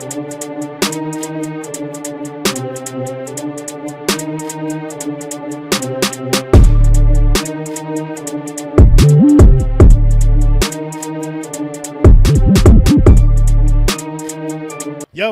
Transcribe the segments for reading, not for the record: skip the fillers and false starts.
Yo,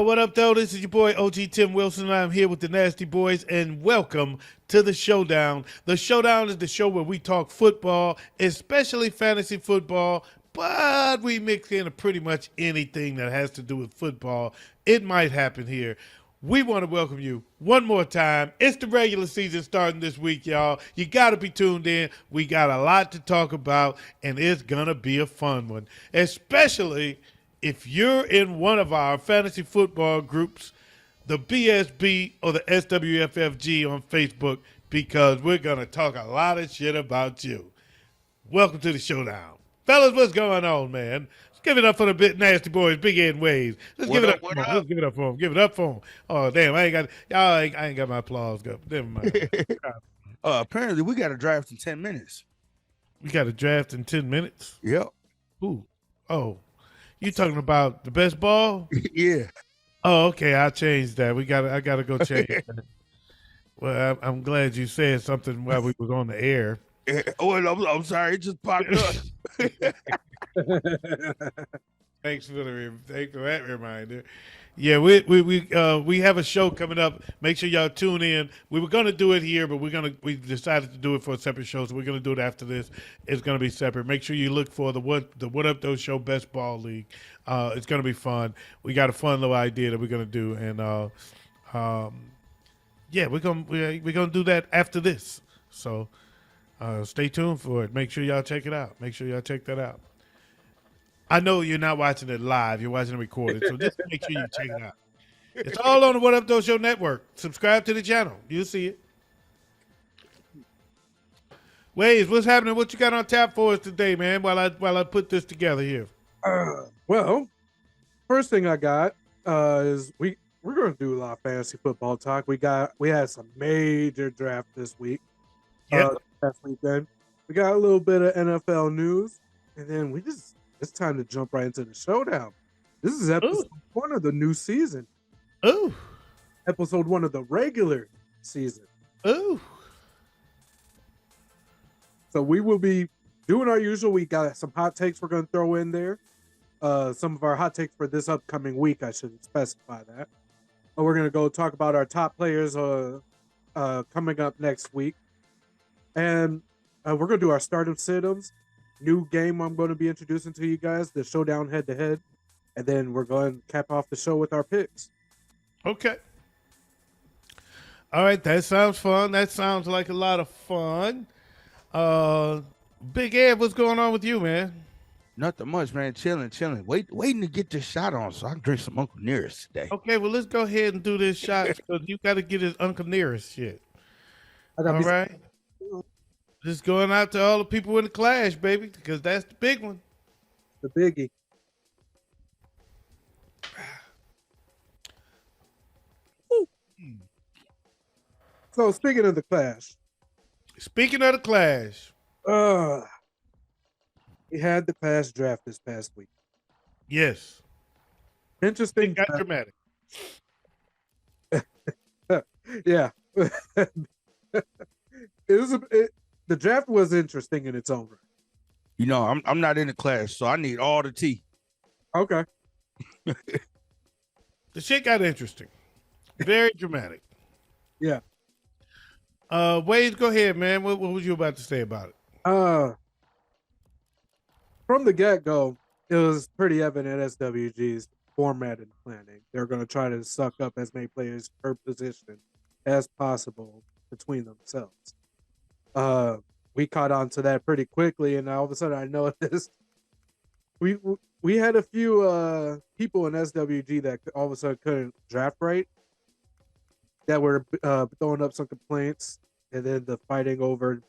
what up, though? This is your boy OG Tim Wilson, and I'm here with the Nasty Boys, and welcome to the Showdown. The Showdown is the show where we talk football, especially fantasy football, but we mix in pretty much anything that has to do with football. It might happen here. We want to welcome you one more time. It's the regular season starting this week, y'all. You got to be tuned in. We got a lot to talk about, and it's going to be a fun one, especially if you're in one of our fantasy football groups, the BSB or the SWFFG on Facebook, because we're going to talk a lot of shit about you. Welcome to the Showdown. Fellas, what's going on, man? Let's give it up for the bit Nasty Boys, Big Ed Waves. Let's give it up for them. Let's give it up for them. Give it up for them. Oh, damn, I ain't got my applause go. Never mind. Apparently, we got a draft in 10 minutes. We got a draft in 10 minutes? Yep. Ooh. Oh. You talking about the best ball? Yeah. Oh, okay. I'll change that. I gotta go change that. Well, I'm glad you said something while we was on the air. Oh, I'm sorry. It just popped up. Thanks for that reminder. Yeah, we have a show coming up. Make sure y'all tune in. We were gonna do it here, but we decided to do it for a separate show, so we're gonna do it after this. It's gonna be separate. Make sure you look for the What Up Though Show Best Ball League. It's gonna be fun. We got a fun little idea that we're gonna do, and yeah, we're gonna do that after this. So stay tuned for it. Make sure y'all check it out. Make sure y'all check that out. I know you're not watching it live. You're watching it recorded. So just make sure you check it out. It's all on the What Up Though Show Network. Subscribe to the channel. You'll see it. Waves, what's happening? What you got on tap for us today, man, while I put this together here? Well, first thing I got is we're going to do a lot of fantasy football talk. We had some major draft this week. Last weekend. We got a little bit of NFL news, and then it's time to jump right into the showdown. This is episode 1 of the new season. Ooh. Episode 1 of the regular season. Ooh. So we will be doing our usual. We got some hot takes we're going to throw in there. Some of our hot takes for this upcoming week, I should specify that. We're going to go talk about our top players coming up next week. And we're going to do our stardom sit-ems. New game I'm going to be introducing to you guys, the Showdown head-to-head. And then we're going to cap off the show with our picks. Okay. All right, that sounds fun. That sounds like a lot of fun. Big Ed, what's going on with you, man? Nothing much, man. Chilling. Waiting to get this shot on so I can drink some Uncle Nearest today. Okay, well, let's go ahead and do this shot because you got to get his Uncle Nearest shit. All right? Just going out to all the people in the clash, baby, because that's the big one. The biggie. So speaking of the clash. We had the clash draft this past week. Yes. Interesting. It got dramatic. Yeah. The draft was interesting in its own right. You know, I'm not in the class, so I need all the tea. Okay. The shit got interesting. Very dramatic. Yeah. Wade, go ahead, man. What was you about to say about it? From the get-go, it was pretty evident SWG's format and planning. They're going to try to suck up as many players per position as possible between themselves. We caught on to that pretty quickly, and all of a sudden I noticed we had a few people in SWG that all of a sudden couldn't draft right, that were throwing up some complaints, and then the fighting over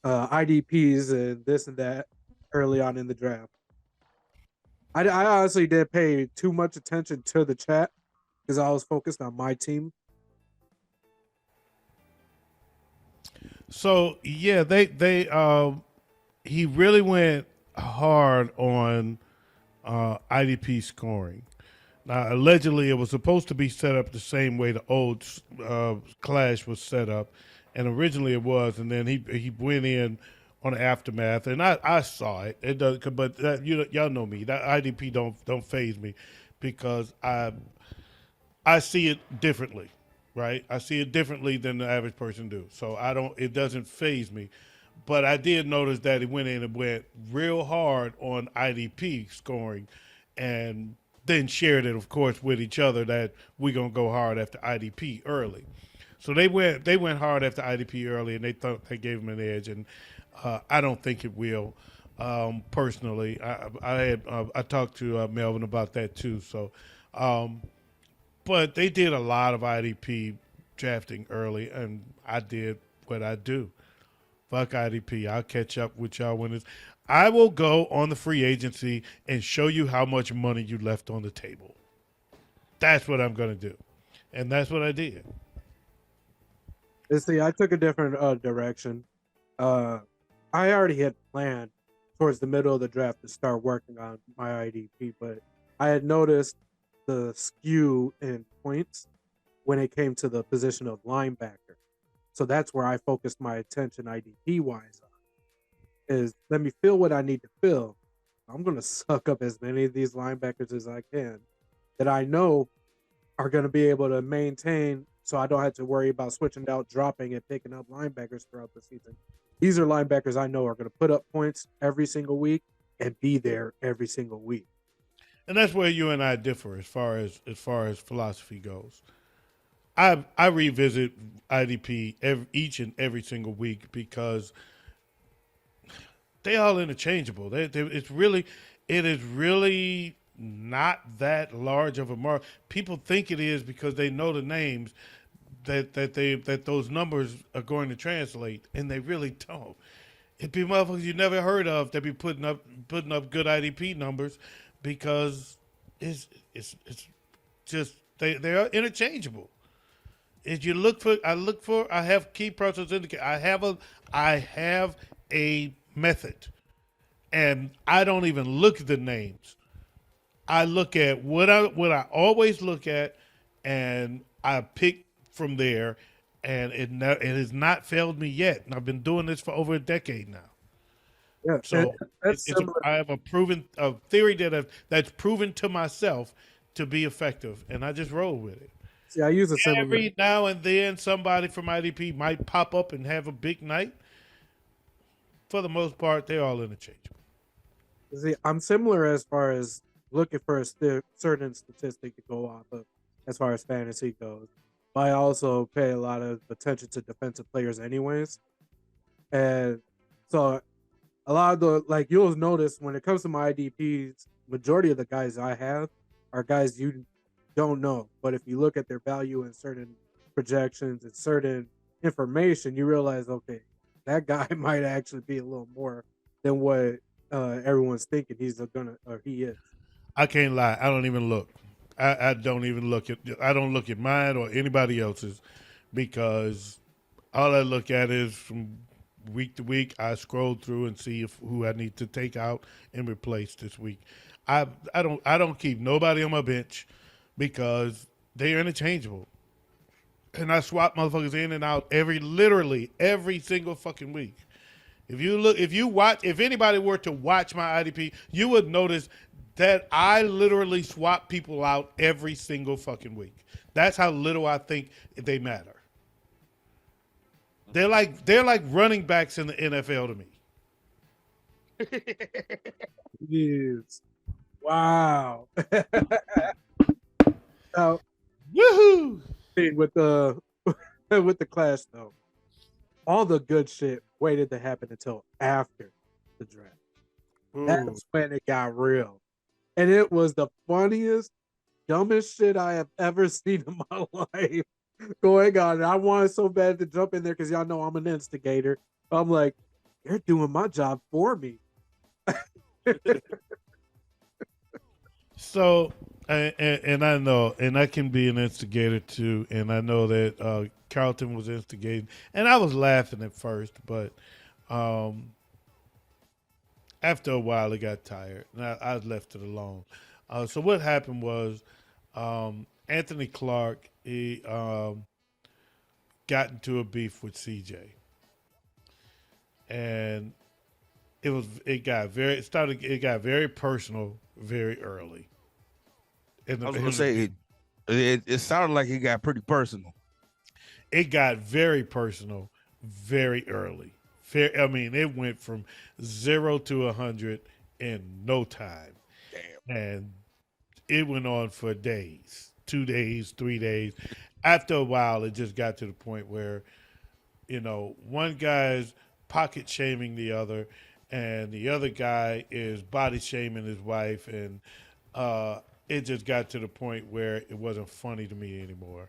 IDPs and this and that early on in the draft. I honestly didn't pay too much attention to the chat because I was focused on my team. So yeah, he really went hard on IDP scoring. Now, allegedly, it was supposed to be set up the same way the old Clash was set up, and originally it was, and then he went in on the aftermath, and I saw it. It does, but that, y'all know me. That IDP don't phase me because I see it differently, right? I see it differently than the average person do. So I don't. It doesn't phase me. But I did notice that it went in and went real hard on IDP scoring, and then shared it, of course, with each other that we're gonna go hard after IDP early. So they went hard after IDP early, and they thought they gave them an edge, and I don't think it will. Personally, I talked to Melvin about that too. So, but they did a lot of IDP drafting early, and I did what I do. Fuck IDP. I'll catch up with y'all when it's. I will go on the free agency and show you how much money you left on the table. That's what I'm gonna do, and that's what I did. And see, I took a different direction. Uh, I already had planned towards the middle of the draft to start working on my IDP, but I had noticed the skew in points when it came to the position of linebacker. So that's where I focused my attention IDP wise on is let me feel what I need to feel. I'm gonna suck up as many of these linebackers as I can that I know are gonna be able to maintain so I don't have to worry about switching out, dropping, and picking up linebackers throughout the season. These are linebackers I know are gonna put up points every single week and be there every single week. And that's where you and I differ as far as philosophy goes. I revisit IDP each and every single week because they all interchangeable. It is really not that large of a mark. People think it is because they know the names that those numbers are going to translate, and they really don't. It be motherfuckers you never heard of that be putting up good IDP numbers because it's just they are interchangeable. If you I have key process indicator. I have a method, and I don't even look at the names. I look at what I always look at, and I pick from there, and it has not failed me yet. And I've been doing this for over a decade now. Yeah, and So that's similar. I have a theory that's proven to myself to be effective, and I just roll with it. See, I use a similar. Every now and then, somebody from IDP might pop up and have a big night. For the most part, they're all interchangeable. See, I'm similar as far as looking for a certain statistic to go off of as far as fantasy goes. But I also pay a lot of attention to defensive players, anyways. And so a lot of the like you'll notice when it comes to my IDPs, majority of the guys I have are guys you don't know. But if you look at their value in certain projections and certain information, you realize, okay, that guy might actually be a little more than what everyone's thinking he's gonna or he is. I can't lie. I don't even look. I don't even look at. I don't look at mine or anybody else's because all I look at is from week to week. I scroll through and see who I need to take out and replace this week. I don't keep nobody on my bench because they're interchangeable, and I swap motherfuckers in and out literally every single fucking week. If anybody were to watch my IDP, you would notice that I literally swap people out every single fucking week. That's how little I think they matter. They're like running backs in the NFL to me. Yes. Wow. Now, Woohoo! with the with the clash though, all the good shit waited to happen until after the draft. Ooh. That's when it got real. And it was the funniest, dumbest shit I have ever seen in my life going on. And I wanted so bad to jump in there because y'all know I'm an instigator. I'm like, you're doing my job for me. So, and I know, and I can be an instigator too, and I know that Carlton was instigating, and I was laughing at first, but um, after a while, it got tired, and I left it alone. So what happened was, Anthony Clark, he got into a beef with CJ, and it got very personal very early. In I the, was gonna in the say it sounded like it got pretty personal. it got very personal very early. I mean, it went from 0 to 100 in no time, Damn. and it went on for days, 2 days, 3 days. After a while, it just got to the point where one guy's pocket shaming the other, and the other guy is body shaming his wife, and it just got to the point where it wasn't funny to me anymore.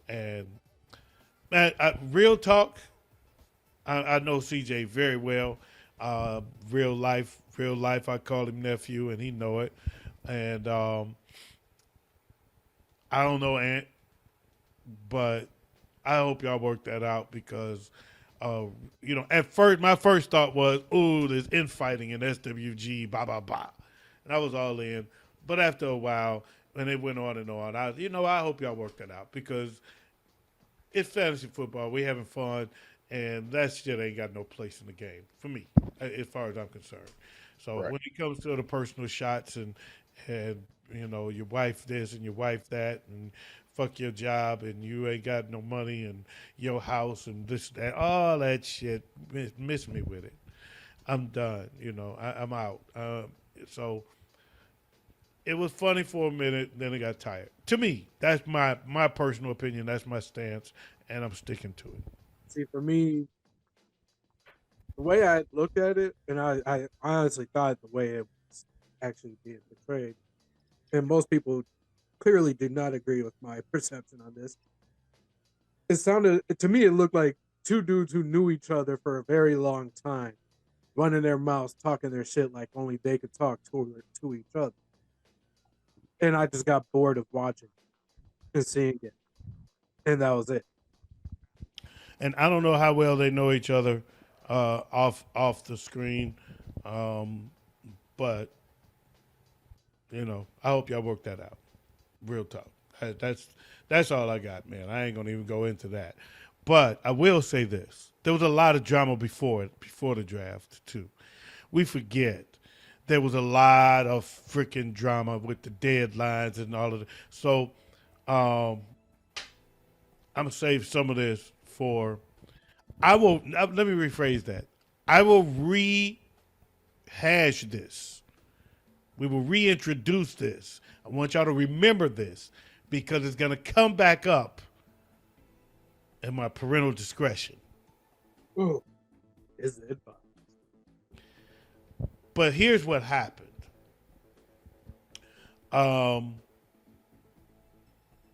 And man, real talk, I know CJ very well. Real life. I call him nephew, and he know it. And I don't know Ant, but I hope y'all work that out because, at first my first thought was, "Ooh, there's infighting in SWG, blah blah blah," and I was all in. But after a while, and it went on and on, I hope y'all work that out because it's fantasy football. We having fun, and that shit ain't got no place in the game for me, as far as I'm concerned. So Right. when it comes to the personal shots and your wife this and your wife that and fuck your job and you ain't got no money and your house and this that all that shit, miss me with it. I'm done. I'm out. So it was funny for a minute, then it got tired. To me, that's my personal opinion. That's my stance, and I'm sticking to it. See, for me, the way I looked at it, and I honestly thought the way it was actually being portrayed, and most people clearly do not agree with my perception on this. It sounded to me, it looked like two dudes who knew each other for a very long time, running their mouths, talking their shit like only they could talk to each other. And I just got bored of watching and seeing it, and that was it. And I don't know how well they know each other off the screen, um, but I hope y'all work that out. Real talk. That's all I got, man. I ain't gonna even go into that. But I will say this: there was a lot of drama before the draft too. We forget there was a lot of freaking drama with the deadlines and all of it. So I'm gonna save some of this for. I will. Let me rephrase that. I will rehash this. We will reintroduce this. I want y'all to remember this because it's gonna come back up in my parental discretion. Ooh, is it? But here's what happened.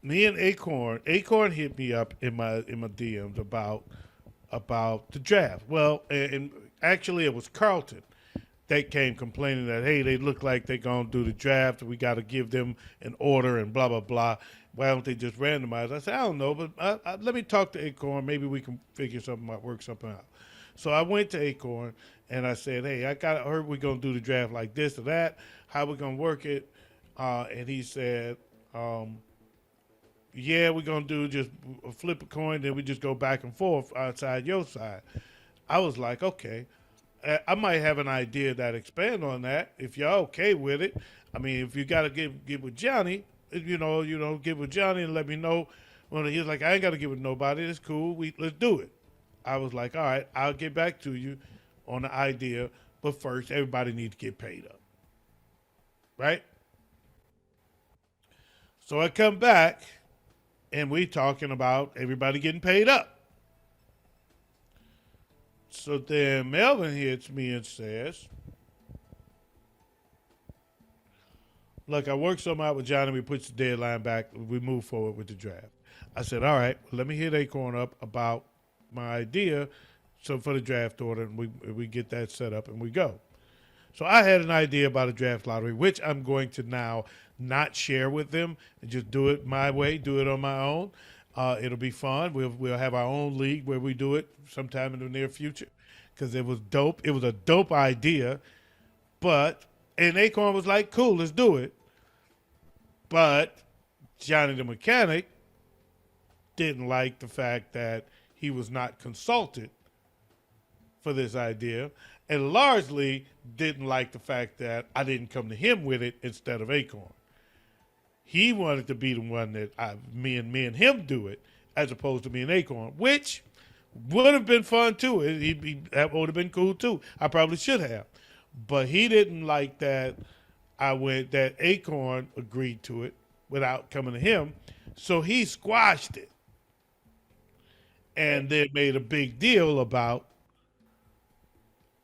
Me and Acorn hit me up in my DMs about the draft. Well, and actually it was Carlton that came complaining that hey, they look like they're gonna do the draft. We got to give them an order and blah blah blah. Why don't they just randomize? I said I don't know, but let me talk to Acorn. Maybe we can figure something out, work something out. So I went to Acorn and I said, hey, I heard we're gonna do the draft like this or that. How we gonna work it? And he said, yeah, we're gonna do just flip a coin, then we just go back and forth outside your side. I was like, okay, I might have an idea that expand on that if y'all okay with it. I mean, if you gotta get with Johnny, get with Johnny and let me know. Well, he was like, I ain't gotta get with nobody. It's cool. Let's do it. I was like, all right, I'll get back to you on the idea, but first, everybody needs to get paid up, right? So I come back and we talking about everybody getting paid up. So then Melvin hits me and says, look, I worked something out with Johnny. We put the deadline back. We move forward with the draft. I said, all right, well, let me hit Acorn up about my idea so for the draft order, and we get that set up and we go. So I had an idea about a draft lottery, which I'm going to now not share with them and just do it my way, do it on my own. It'll be fun. We'll have our own league where we do it sometime in the near future because it was dope. It was a dope idea, and Acorn was like, cool, let's do it. But Johnny the Mechanic didn't like the fact that he was not consulted for this idea, and largely didn't like the fact that I didn't come to him with it instead of Acorn. He wanted to be the one that me and him do it, as opposed to me and Acorn, which would have been fun too. That would have been cool too. I probably should have, but he didn't like that that Acorn agreed to it without coming to him, so he squashed it, and then made a big deal about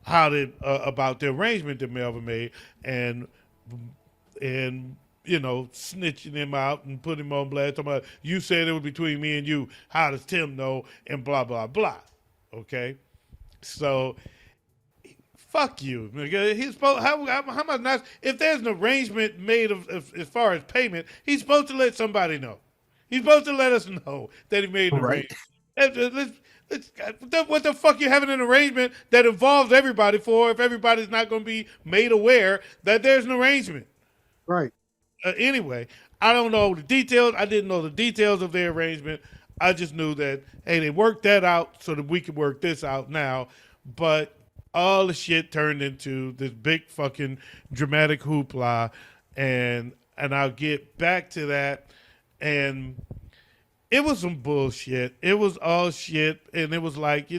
about the arrangement that Melvin made, and snitching him out and put him on blast. Talking about, you said it was between me and you. How does Tim know? And blah blah blah. Okay, so fuck you. He's supposed how much not? If there's an arrangement made of as far as payment, he's supposed to let somebody know. He's supposed to let us know that he made an arrangement. What the fuck you having an arrangement that involves everybody for if everybody's not going to be made aware that there's an arrangement? Right. Anyway, I don't know the details. I didn't know the details of their arrangement. I just knew that, hey, they worked that out so that we could work this out now. But all the shit turned into this big fucking dramatic hoopla. And I'll get back to that. And it was some bullshit. It was all shit. And it was like,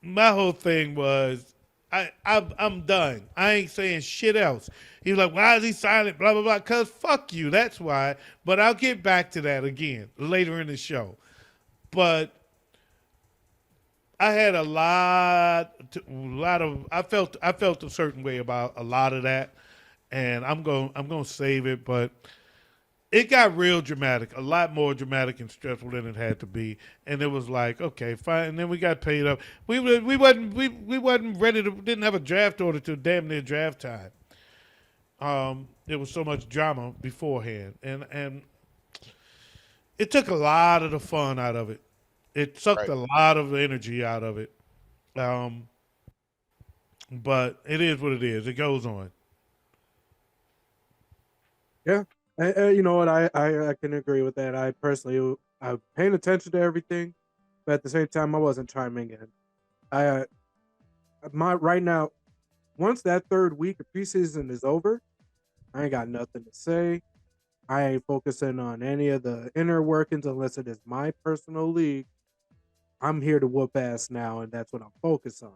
my whole thing was, I'm done. I ain't saying shit else. He was like, why is he silent? Blah, blah, blah. Because fuck you. That's why. But I'll get back to that again later in the show. But I had I felt a certain way about a lot of that. And I'm going to save it. But it got real dramatic, a lot more dramatic and stressful than it had to be. And it was like, okay, fine. And then we got paid up. We wasn't ready to, didn't have a draft order till damn near draft time. There was so much drama beforehand, and it took a lot of the fun out of it. It sucked a lot of the energy out of it. But it is what it is. It goes on. Yeah. You know what? I can agree with that. I personally, I'm paying attention to everything, but at the same time, I wasn't chiming in. Right now, once that third week of preseason is over, I ain't got nothing to say. I ain't focusing on any of the inner workings unless it is my personal league. I'm here to whoop ass now, and that's what I'm focused on.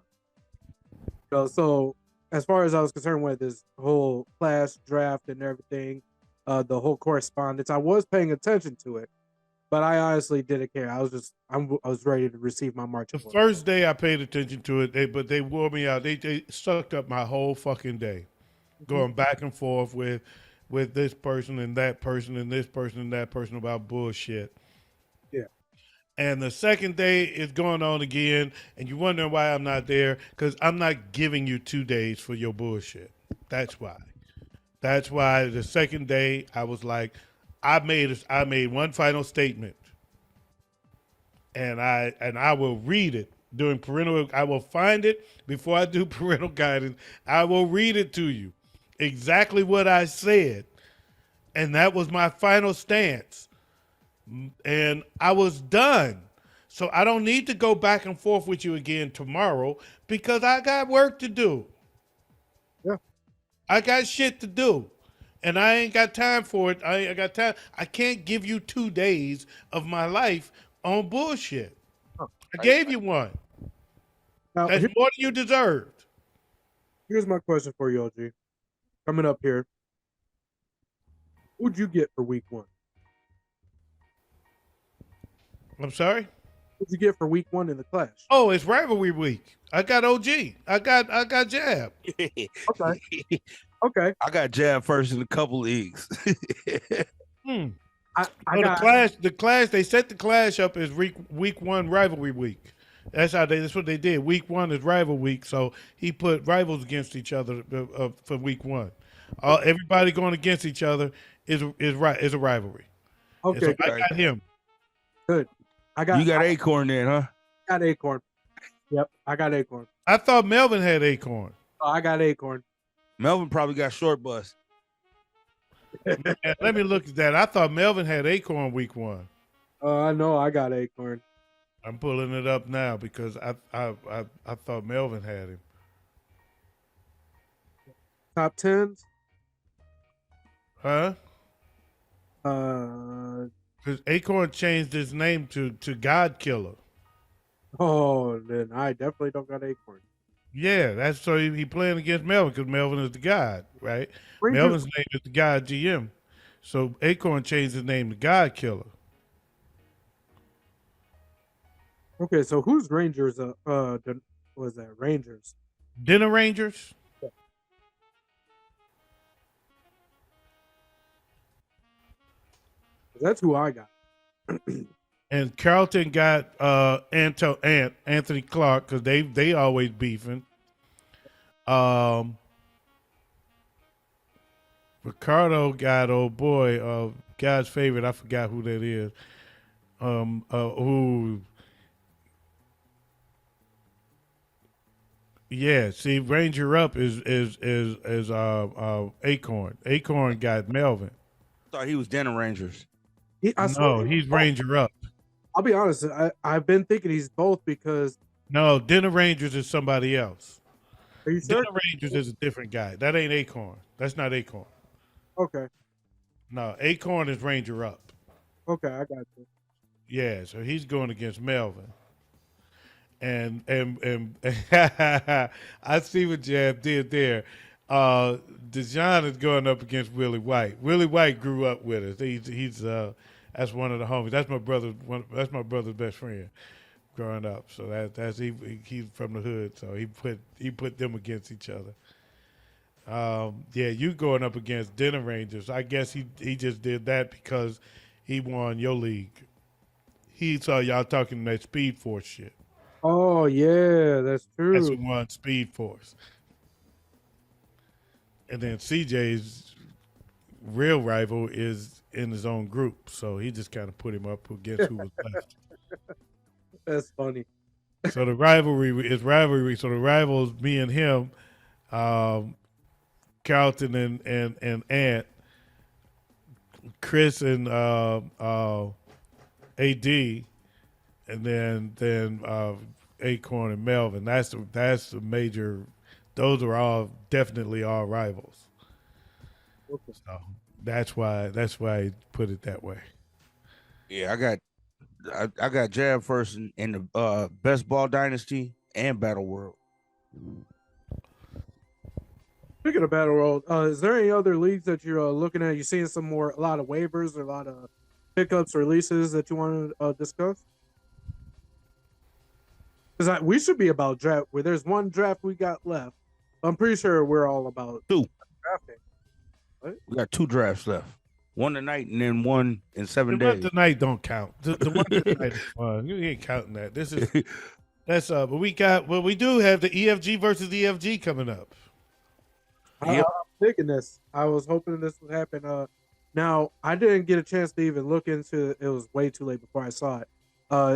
So as far as I was concerned with this whole class draft and everything, the whole correspondence, I was paying attention to it, but I honestly didn't care. I was ready to receive my marching orders. First day I paid attention to it, but they wore me out. They sucked up my whole fucking day, going back and forth with this person and that person and this person and that person about bullshit. Yeah. And the second day is going on again, and you're wondering why I'm not there, because I'm not giving you 2 days for your bullshit. That's why. That's why the second day I was like, I made one final statement, and I will read it during parental. I will find it before I do parental guidance. I will read it to you, exactly what I said, and that was my final stance, and I was done. So I don't need to go back and forth with you again tomorrow because I got work to do. Yeah. I got shit to do, and I ain't got time for it. I got time. I can't give you 2 days of my life on bullshit. I gave you one. Now, that's more than you deserved. Here's my question for you, OG. Coming up here, who'd you get for week 1? I'm sorry? What'd you get for week 1 in the clash? Oh, it's rivalry week. I got OG. I got Jab. Okay. Okay. I got Jab first in a couple leagues. I got the clash. They set the clash up as week 1 rivalry week. That's what they did. Week 1 is rival week, so he put rivals against each other for week 1. Everybody going against each other is a rivalry. Okay, so I got him. Good. You got Acorn then, huh? I got Acorn. Yep, I got Acorn. I thought Melvin had Acorn. Oh, I got Acorn. Melvin probably got short bus. Man, let me look at that. I thought Melvin had Acorn week 1. I know I got Acorn. I'm pulling it up now because I thought Melvin had him. Top tens. Huh? Uh Because Acorn changed his name to God Killer. oh, then I definitely don't got Acorn. Yeah, that's so he playing against Melvin because Melvin is the God, right? Rangers. Melvin's name is the God GM. So Acorn changed his name to God Killer. Okay, so who's Rangers? Was that Rangers? Dinner Rangers. That's who I got. And Carlton got Anthony Clark because they always beefing. Ricardo got old boy, God's favorite. I forgot who that is. Who? Yeah, see, Ranger up is Acorn. Acorn got Melvin. Thought he was Denver Rangers. No, he's Ranger up. I'll be honest. I've been thinking he's both because. No, Dinner Rangers is somebody else. Are you sure? Dinner Rangers is a different guy. That ain't Acorn. That's not Acorn. Okay. No, Acorn is Ranger up. Okay, I got you. Yeah, so he's going against Melvin. And I see what Jab did there. Dejan is going up against Willie White. Willie White grew up with us. He's that's one of the homies. That's my brother. That's my brother's best friend growing up. So that's he's from the hood. So he put them against each other. Yeah, you going up against Dinner Rangers. I guess he just did that because he won your league. He saw y'all talking that Speed Force shit. Oh yeah, that's true. That's who won Speed Force. And then CJ's real rival is in his own group, so he just kind of put him up against who was left. That's funny. So the rivalry is rivalry. So the rivals, me and him, Carlton and Ant, Chris and AD, and then Acorn and Melvin. That's the major. Those are all definitely all rivals. Okay. So that's why he put it that way. Yeah, I got Jab first in the Best Ball Dynasty and Battle World. Speaking of Battle World, is there any other leagues that you're looking at? You seeing a lot of waivers or a lot of pickups, releases that you want to discuss? Because we should be about draft. Where there's one draft we got left. I'm pretty sure we're all about Two. drafting. We got 2 drafts left. One tonight and then one in 7 The one days. tonight don't count. The one tonight is fun. You ain't counting that. This is but we do have the EFG versus EFG coming up. I'm thinking this. I was hoping this would happen. Now I didn't get a chance to even look into it. It was way too late before I saw it.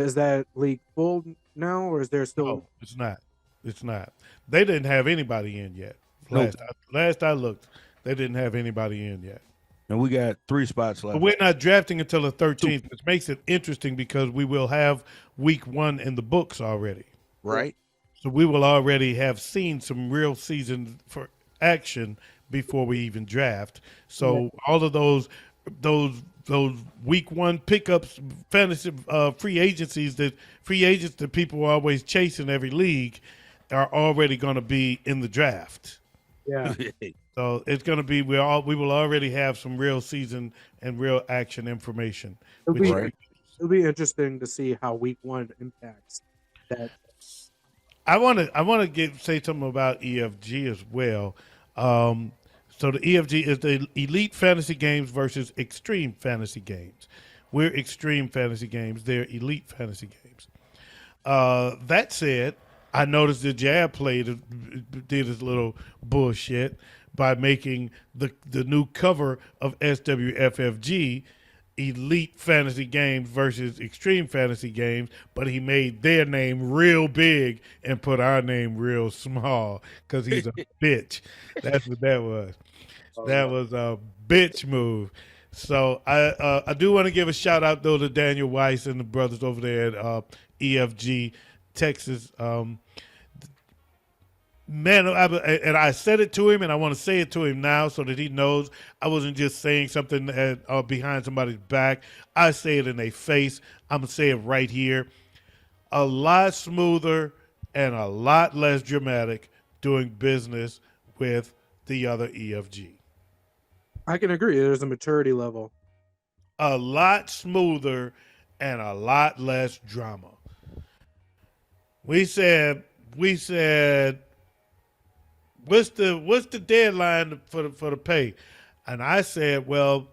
Is that league full now, or is there still? No, it's not. It's not. They didn't have anybody in yet. Last I looked, they didn't have anybody in yet. And we got 3 spots left. But we're not drafting until the 13th, which makes it interesting because we will have week 1 in the books already. Right. So we will already have seen some real season for action before we even draft. So all of those week 1 pickups, fantasy free agents that people are always chasing every league are already going to be in the draft. Yeah. So it's going to be we will already have some real season and real action information. It'll be interesting to see how week 1 impacts that. I want to say something about EFG as well. So the EFG is the Elite Fantasy Games versus Extreme Fantasy Games. We're Extreme Fantasy Games. They're Elite Fantasy Games. That said, I noticed that Jab did his little bullshit by making the new cover of SWFFG Elite Fantasy Games versus Extreme Fantasy Games, but he made their name real big and put our name real small because he's a bitch. That's what that was. That was Bitch move. So I do want to give a shout out though to Daniel Weiss and the brothers over there at EFG Texas. Man, and I said it to him, and I want to say it to him now so that he knows I wasn't just saying something behind somebody's back. I say it in their face. I'm gonna say it right here. A lot smoother and a lot less dramatic doing business with the other EFG. I can agree. There's a maturity level. A lot smoother and a lot less drama. We said, what's the deadline for the pay? And I said, well,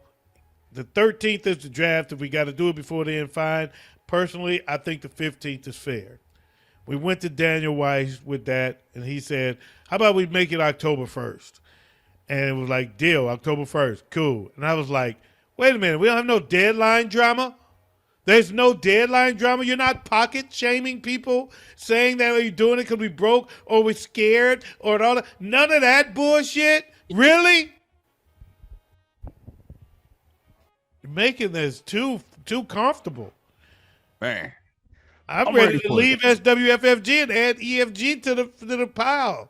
the 13th is the draft. If we got to do it before then, fine. Personally, I think the 15th is fair. We went to Daniel Weiss with that, and he said, how about we make it October 1st? And it was like, deal, October 1st. Cool. And I was like, wait a minute. We don't have no deadline drama? There's no deadline drama? You're not pocket shaming people saying that you're doing it because we broke or we're scared or all that? None of that bullshit? Really? You're making this too comfortable. Man, I'm ready to leave SWFFG and add EFG to the pile.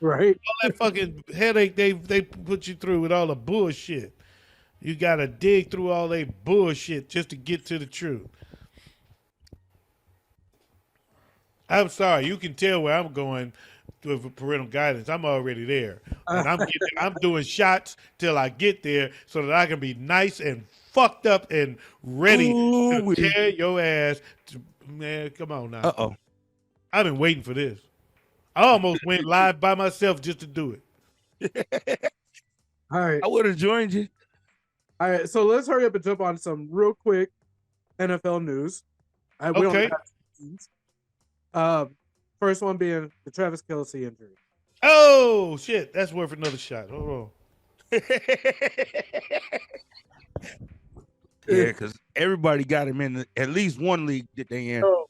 Right. All that fucking headache they put you through with all the bullshit. You got to dig through all that bullshit just to get to the truth. I'm sorry. You can tell where I'm going with parental guidance. I'm already there. And I'm doing shots till I get there so that I can be nice and fucked up and ready to tear your ass. Man, come on now. Uh-oh. I've been waiting for this. I almost went live by myself just to do it. All right. I would have joined you. All right. So let's hurry up and jump on some real quick NFL news. We Okay. First one being the Travis Kelce injury. Oh, shit. That's worth another shot. Hold on. Yeah, because everybody got him in at least one league that they in. So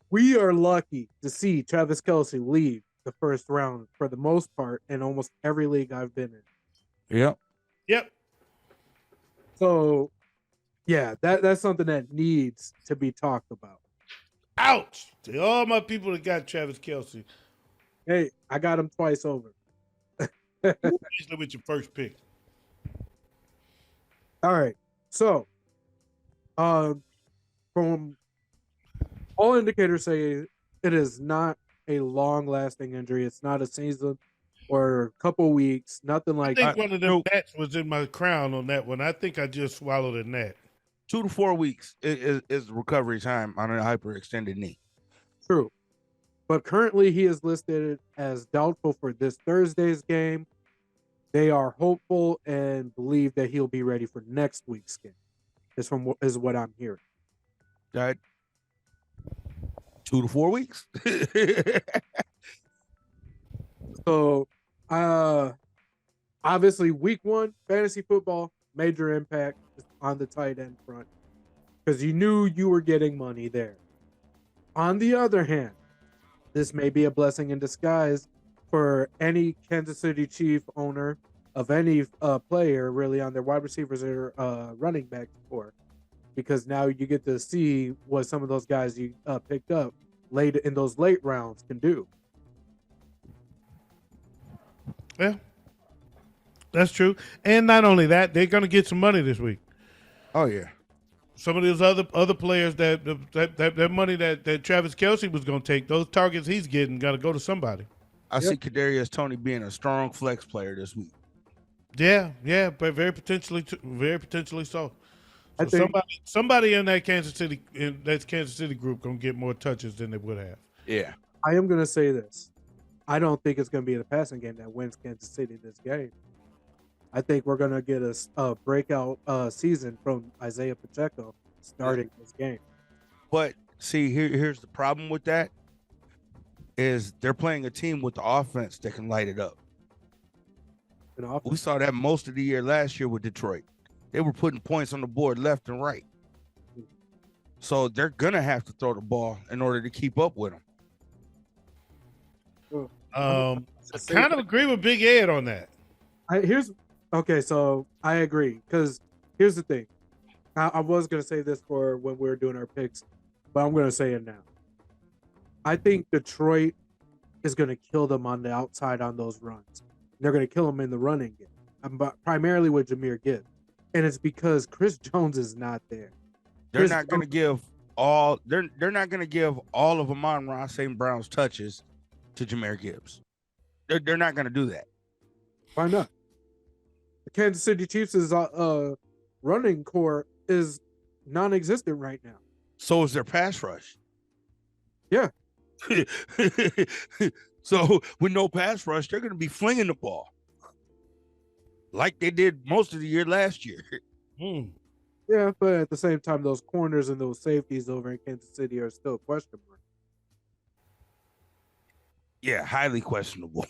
we are lucky to see Travis Kelce leave the first round for the most part in almost every league I've been in. Yep. So, yeah, that's something that needs to be talked about. Ouch. To all my people that got Travis Kelce. Hey, I got him twice over. Especially with your first pick. All right. So, from all indicators say it is not a long-lasting injury. It's not a season or a couple weeks, nothing like I think that. one of them gnats was in my crown on that one. I think I just swallowed a gnat. 2 to 4 weeks is the recovery time on a hyperextended knee. True. But currently he is listed as doubtful for this Thursday's game. They are hopeful and believe that he'll be ready for next week's game. Is what I'm hearing. That 2 to 4 weeks. So, obviously, week one, fantasy football, major impact on the tight end front because you knew you were getting money there. On the other hand, this may be a blessing in disguise for any Kansas City Chief owner of any player really on their wide receivers or running back core, because now you get to see what some of those guys you picked up late in those late rounds can do. Yeah, that's true. And not only that, they're going to get some money this week. Oh yeah. Some of those other players that money that Travis Kelce was going to take, those targets he's getting got to go to somebody. I see Kadarius Toney being a strong flex player this week. Yeah, but very potentially so. I So think somebody in that Kansas City group gonna get more touches than they would have. Yeah. I am going to say this. I don't think it's going to be the passing game that wins Kansas City this game. I think we're going to get a breakout season from Isaiah Pacheco starting this game. But see, here's the problem with that is they're playing a team with the offense that can light it up. We saw that most of the year last year with Detroit. They were putting points on the board left and right. So they're going to have to throw the ball in order to keep up with them. I kind of agree with Big Ed on that. Here's Okay, so I agree because here's the thing. I was gonna say this for when we were doing our picks, but I'm gonna say it now. I think Detroit is gonna kill them on the outside on those runs. They're gonna kill them in the running game, but primarily with Jahmyr Gibbs, and it's because Chris Jones is not there. They're Chris not going to give all. They're not going to give all of Amon-Ra St. Brown's touches to Jahmyr Gibbs. They're not going to do that. Why not? The Kansas City Chiefs' running core is non-existent right now. So is their pass rush. Yeah. So with no pass rush, they're going to be flinging the ball like they did most of the year last year. Yeah, but at the same time, those corners and those safeties over in Kansas City are still a question mark. Yeah, highly questionable.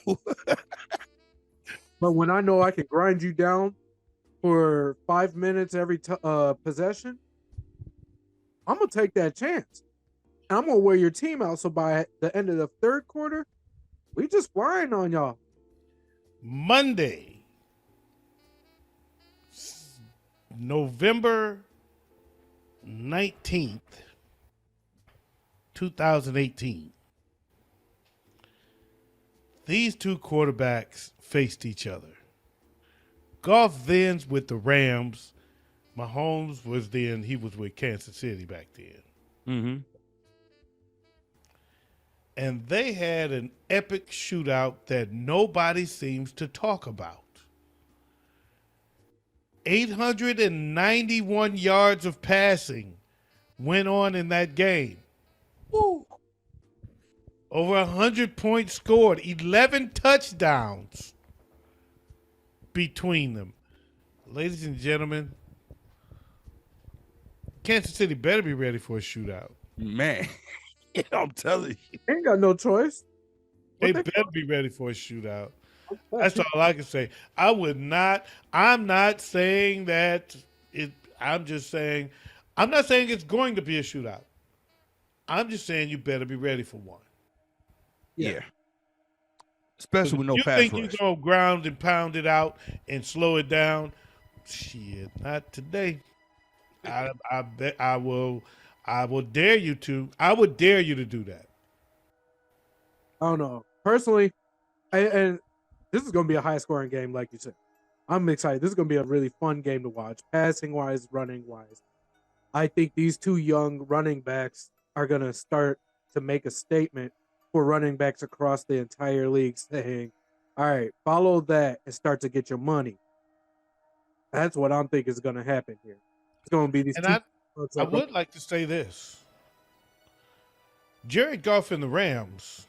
But when I know I can grind you down for 5 minutes every possession, I'm gonna take that chance. And I'm gonna wear your team out. So by the end of the third quarter, we just flying on y'all. Monday, November 19th, 2018. These two quarterbacks faced each other. Goff then's with the Rams. Mahomes was then, he was with Kansas City back then. Mm-hmm. And they had an epic shootout that nobody seems to talk about. 891 yards of passing went on in that game. Woo. Over 100 points scored, 11 touchdowns between them. Ladies and gentlemen, Kansas City better be ready for a shootout. Man, I'm telling you. Ain't got no choice. They better be ready for a shootout. That's all I can say. I'm not saying that I'm not saying it's going to be a shootout. I'm just saying you better be ready for one. Yeah. Especially with no you pass think rush. you're going to ground and pound it out and slow it down? Shit, not today. I bet I will dare you to. I would dare you to do that. I don't know. Personally, and this is going to be a high scoring game, like you said. I'm excited. This is going to be a really fun game to watch, passing wise, running wise. I think these two young running backs are going to start to make a statement for running backs across the entire league, saying, all right, follow that and start to get your money. That's what I'm thinking is going to happen here. It's going to be these And two. I would like to say this. Jared Goff and the Rams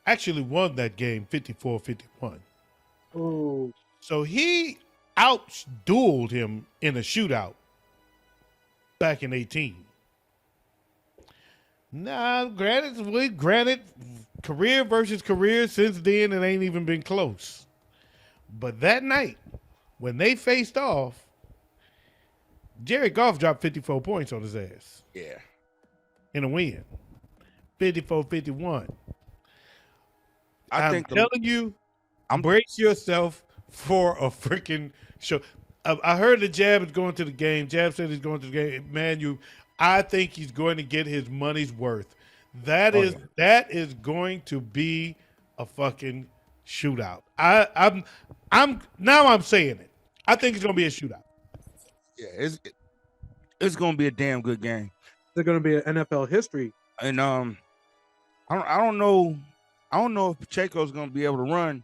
actually won that game 54-51. Oh. So he out-dueled him in a shootout back in 18. Now, granted, career versus career, since then it ain't even been close. But that night, when they faced off, Jared Goff dropped 54 points on his ass. Yeah. In a win. 54-51. I'm telling you, brace yourself for a freaking show. I heard that Jab is going to the game. Jab said he's going to the game. Man, I think he's going to get his money's worth. That is going to be a fucking shootout. I'm saying it. I think it's going to be a shootout. Yeah, it's going to be a damn good game. It's going to be an NFL history. And I don't know if Pacheco's going to be able to run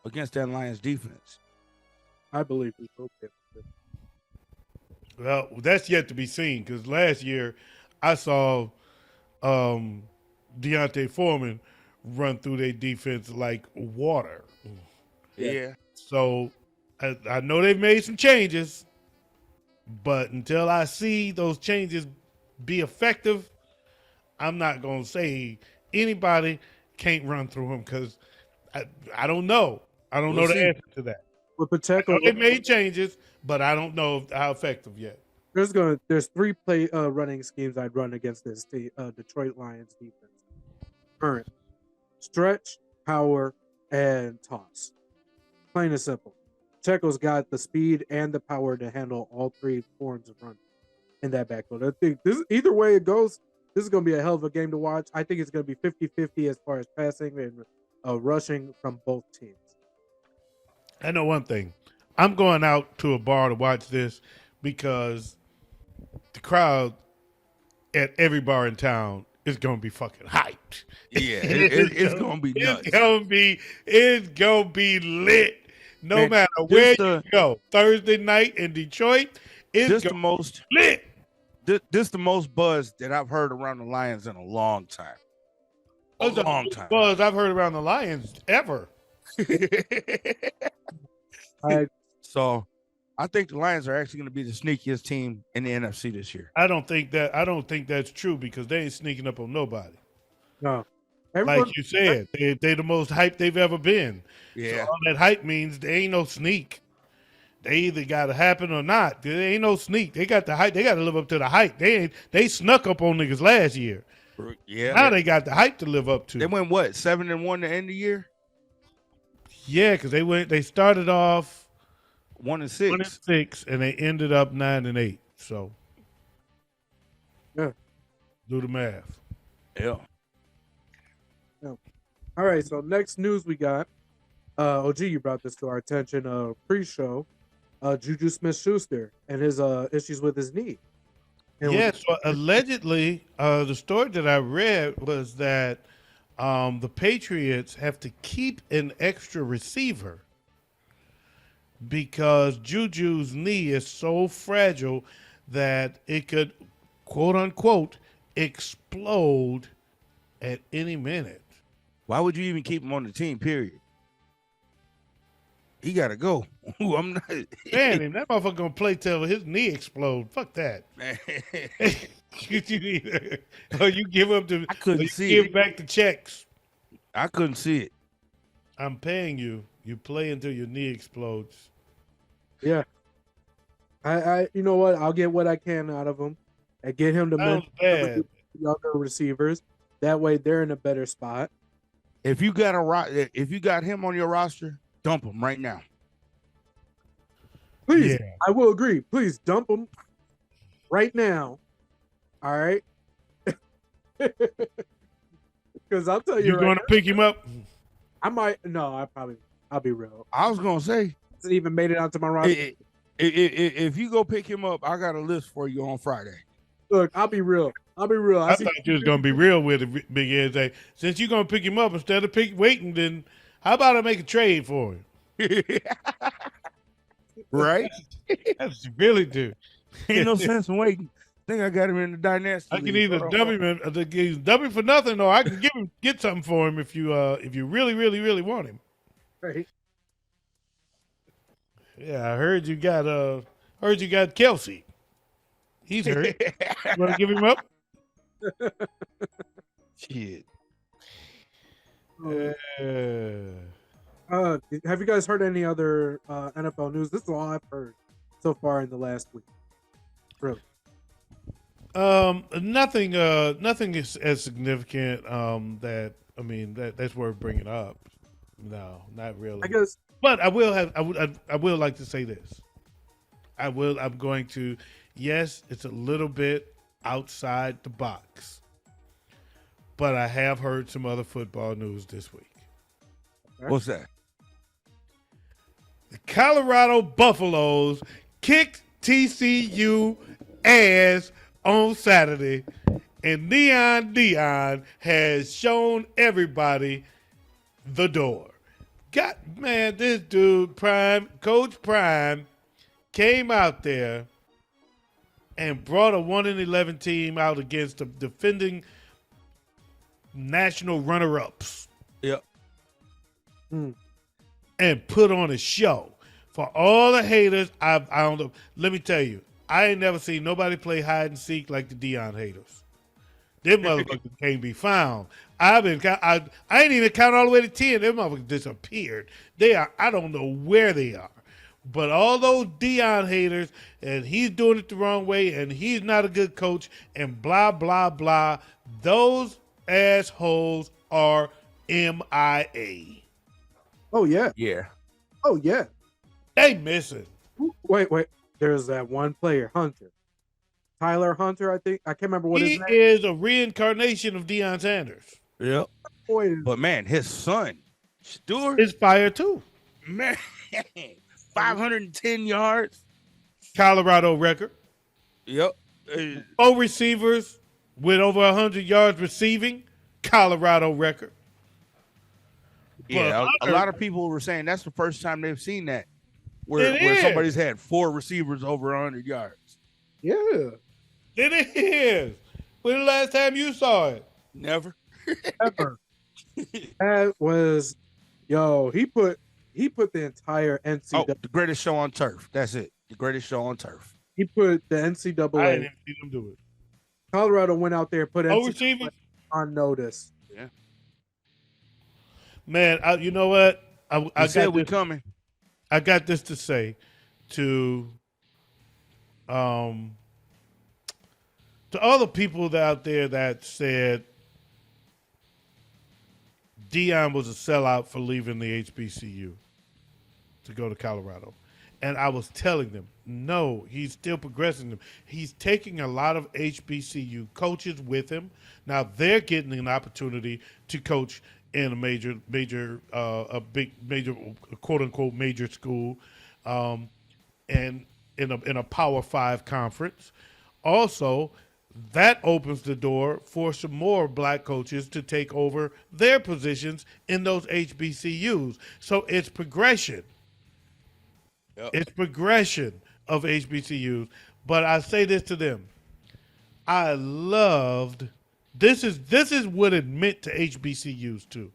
against that Lions defense. I believe he's okay. Well, that's yet to be seen because last year I saw Deontay Foreman run through their defense like water. Yeah. So I know they've made some changes, but until I see those changes be effective, I'm not going to say anybody can't run through them because I don't know. I don't know the answer to that. With Pacheco, they made changes, but I don't know how effective yet. There's three running schemes I'd run against this Detroit Lions defense. Current stretch, power, and toss. Plain and simple. Pacheco's got the speed and the power to handle all three forms of running in that backfield. I think either way it goes, this is going to be a hell of a game to watch. I think it's going to be 50-50 as far as passing and rushing from both teams. I know one thing. I'm going out to a bar to watch this because the crowd at every bar in town is going to be fucking hyped. Yeah, it's going to be nuts. It's going to be lit. No Man, matter where you go. Thursday night in Detroit, it's the most lit. This the most buzz that I've heard around the Lions in a long time. A long time. Buzz I've heard around the Lions ever. So I think the Lions are actually going to be the sneakiest team in the NFC this year. I don't think that's true because they ain't sneaking up on nobody. No. Like you said, they're the most hyped they've ever been. Yeah. So all that hype means there ain't no sneak. They either got to happen or not. There ain't no sneak. They got the hype. They got to live up to the hype. They snuck up on niggas last year. Yeah. Now they got the hype to live up to. They went what, 7-1 to end the year? Yeah, because they started off 1-6. and they ended up 9-8. So yeah, do the math. Yeah. All right, so next news we got. OG, you brought this to our attention pre-show. Juju Smith-Schuster and his issues with his knee. And so allegedly, the story that I read was that the Patriots have to keep an extra receiver because Juju's knee is so fragile that it could, quote unquote, explode at any minute. Why would you even keep him on the team, period? He got to go. I'm not. Man, that motherfucker going to play till his knee explode. Fuck that. Man. You give up the. I couldn't see give it. back the checks. I couldn't see it. I'm paying you. You play until your knee explodes. Yeah. I you know what? I'll get what I can out of him and get him to mentor younger receivers. That way they're in a better spot. If you got him on your roster, dump him right now. Please, yeah. I will agree. Please dump him right now. All right. Because I'll tell you, you're going to pick him up. I might. No, I'll be real. I was gonna say, hasn't even made it onto my roster. If you go pick him up, I got a list for you on Friday. Look, I'll be real. I thought you was gonna be real with it, Big Ed. Say, since you're gonna pick him up instead of waiting, then how about I make a trade for him? Right? That's what you really do. Ain't no sense in waiting. I think I got him in the dynasty. I can either dump him for nothing, or I can get something for him if you really, really, really want him. Right. Yeah, I heard you got Kelsey. He's hurt. You want to give him up? Shit. Have you guys heard any other NFL news? This is all I've heard so far in the last week. Really. Nothing is as significant that's worth bringing up. No, not really. I guess, but I will like to say this. I'm going to. Yes, it's a little bit outside the box, but I have heard some other football news this week. What's that? The Colorado Buffaloes kicked TCU ass on Saturday, and Neon Deion has shown everybody the door. This dude, Coach Prime, came out there and brought a 1-11 team out against the defending national runner-ups. Yep. And put on a show. For all the haters, I don't know. Let me tell you, I ain't never seen nobody play hide and seek like the Deion haters. Them motherfuckers can't be found. I ain't even count all the way to 10. Them motherfuckers disappeared. I don't know where they are. But all those Deion haters, and he's doing it the wrong way, and he's not a good coach, and blah, blah, blah, those assholes are MIA. Oh, yeah. Yeah. Oh, yeah. They missing. Wait. There's that one player, Hunter. Tyler Hunter, I think. I can't remember what his He name is a reincarnation of Deion Sanders. Yep. is. But man, his son, Stewart, It's fire too. man, 510 yards. Colorado record. Yep. 4 receivers with over 100 yards receiving. Colorado record. Yeah, But a lot of people were saying that's the first time they've seen that, where somebody's had 4 receivers over 100 yards. Yeah. It is. When the last time you saw it? Never. Ever. That was, he put the entire NCAA. Oh, the greatest show on turf. That's it. The greatest show on turf. He put the I NCAA. didn't even see them do it. Colorado went out there and put NCAA receivers? on notice. Yeah. Man, you know what? I said got we this, coming. I got this to say to all the people out there that said Deion was a sellout for leaving the HBCU to go to Colorado. And I was telling them, no, he's still progressing them. He's taking a lot of HBCU coaches with him. Now they're getting an opportunity to coach in a major, quote unquote major school, and in a Power 5 conference. Also, that opens the door for some more black coaches to take over their positions in those HBCUs. So it's progression. Yep. It's progression of HBCUs. But I say this to them. I loved this is what it meant to HBCUs too.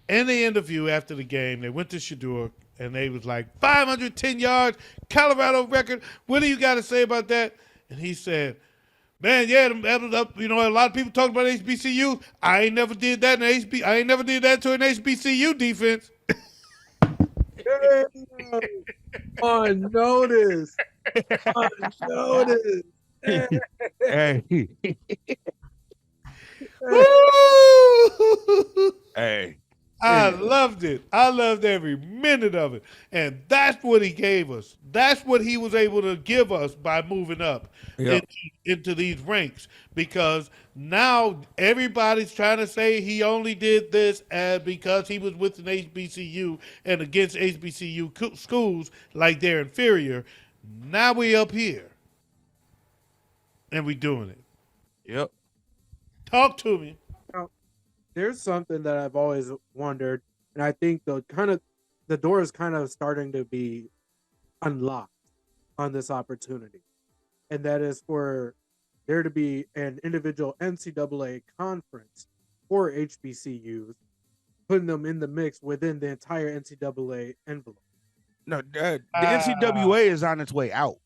In the interview after the game, they went to Shador and they was like 510 yards, Colorado record. What do you got to say about that? And he said, man, yeah, a lot of people talk about HBCU. I ain't never did that I ain't never did that to an HBCU defense. Unnoticed. Unnoticed. Hey. Hey. I loved it. I loved every minute of it. And that's what he gave us. That's what he was able to give us by moving up into these ranks. Because now everybody's trying to say he only did this because he was with an HBCU and against HBCU schools like they're inferior. Now we up here. And we doing it. Yep. Talk to me. There's something that I've always wondered, and I think the door is kind of starting to be unlocked on this opportunity, and that is for there to be an individual NCAA conference for HBCUs, putting them in the mix within the entire NCAA envelope. No, the NCAA is on its way out.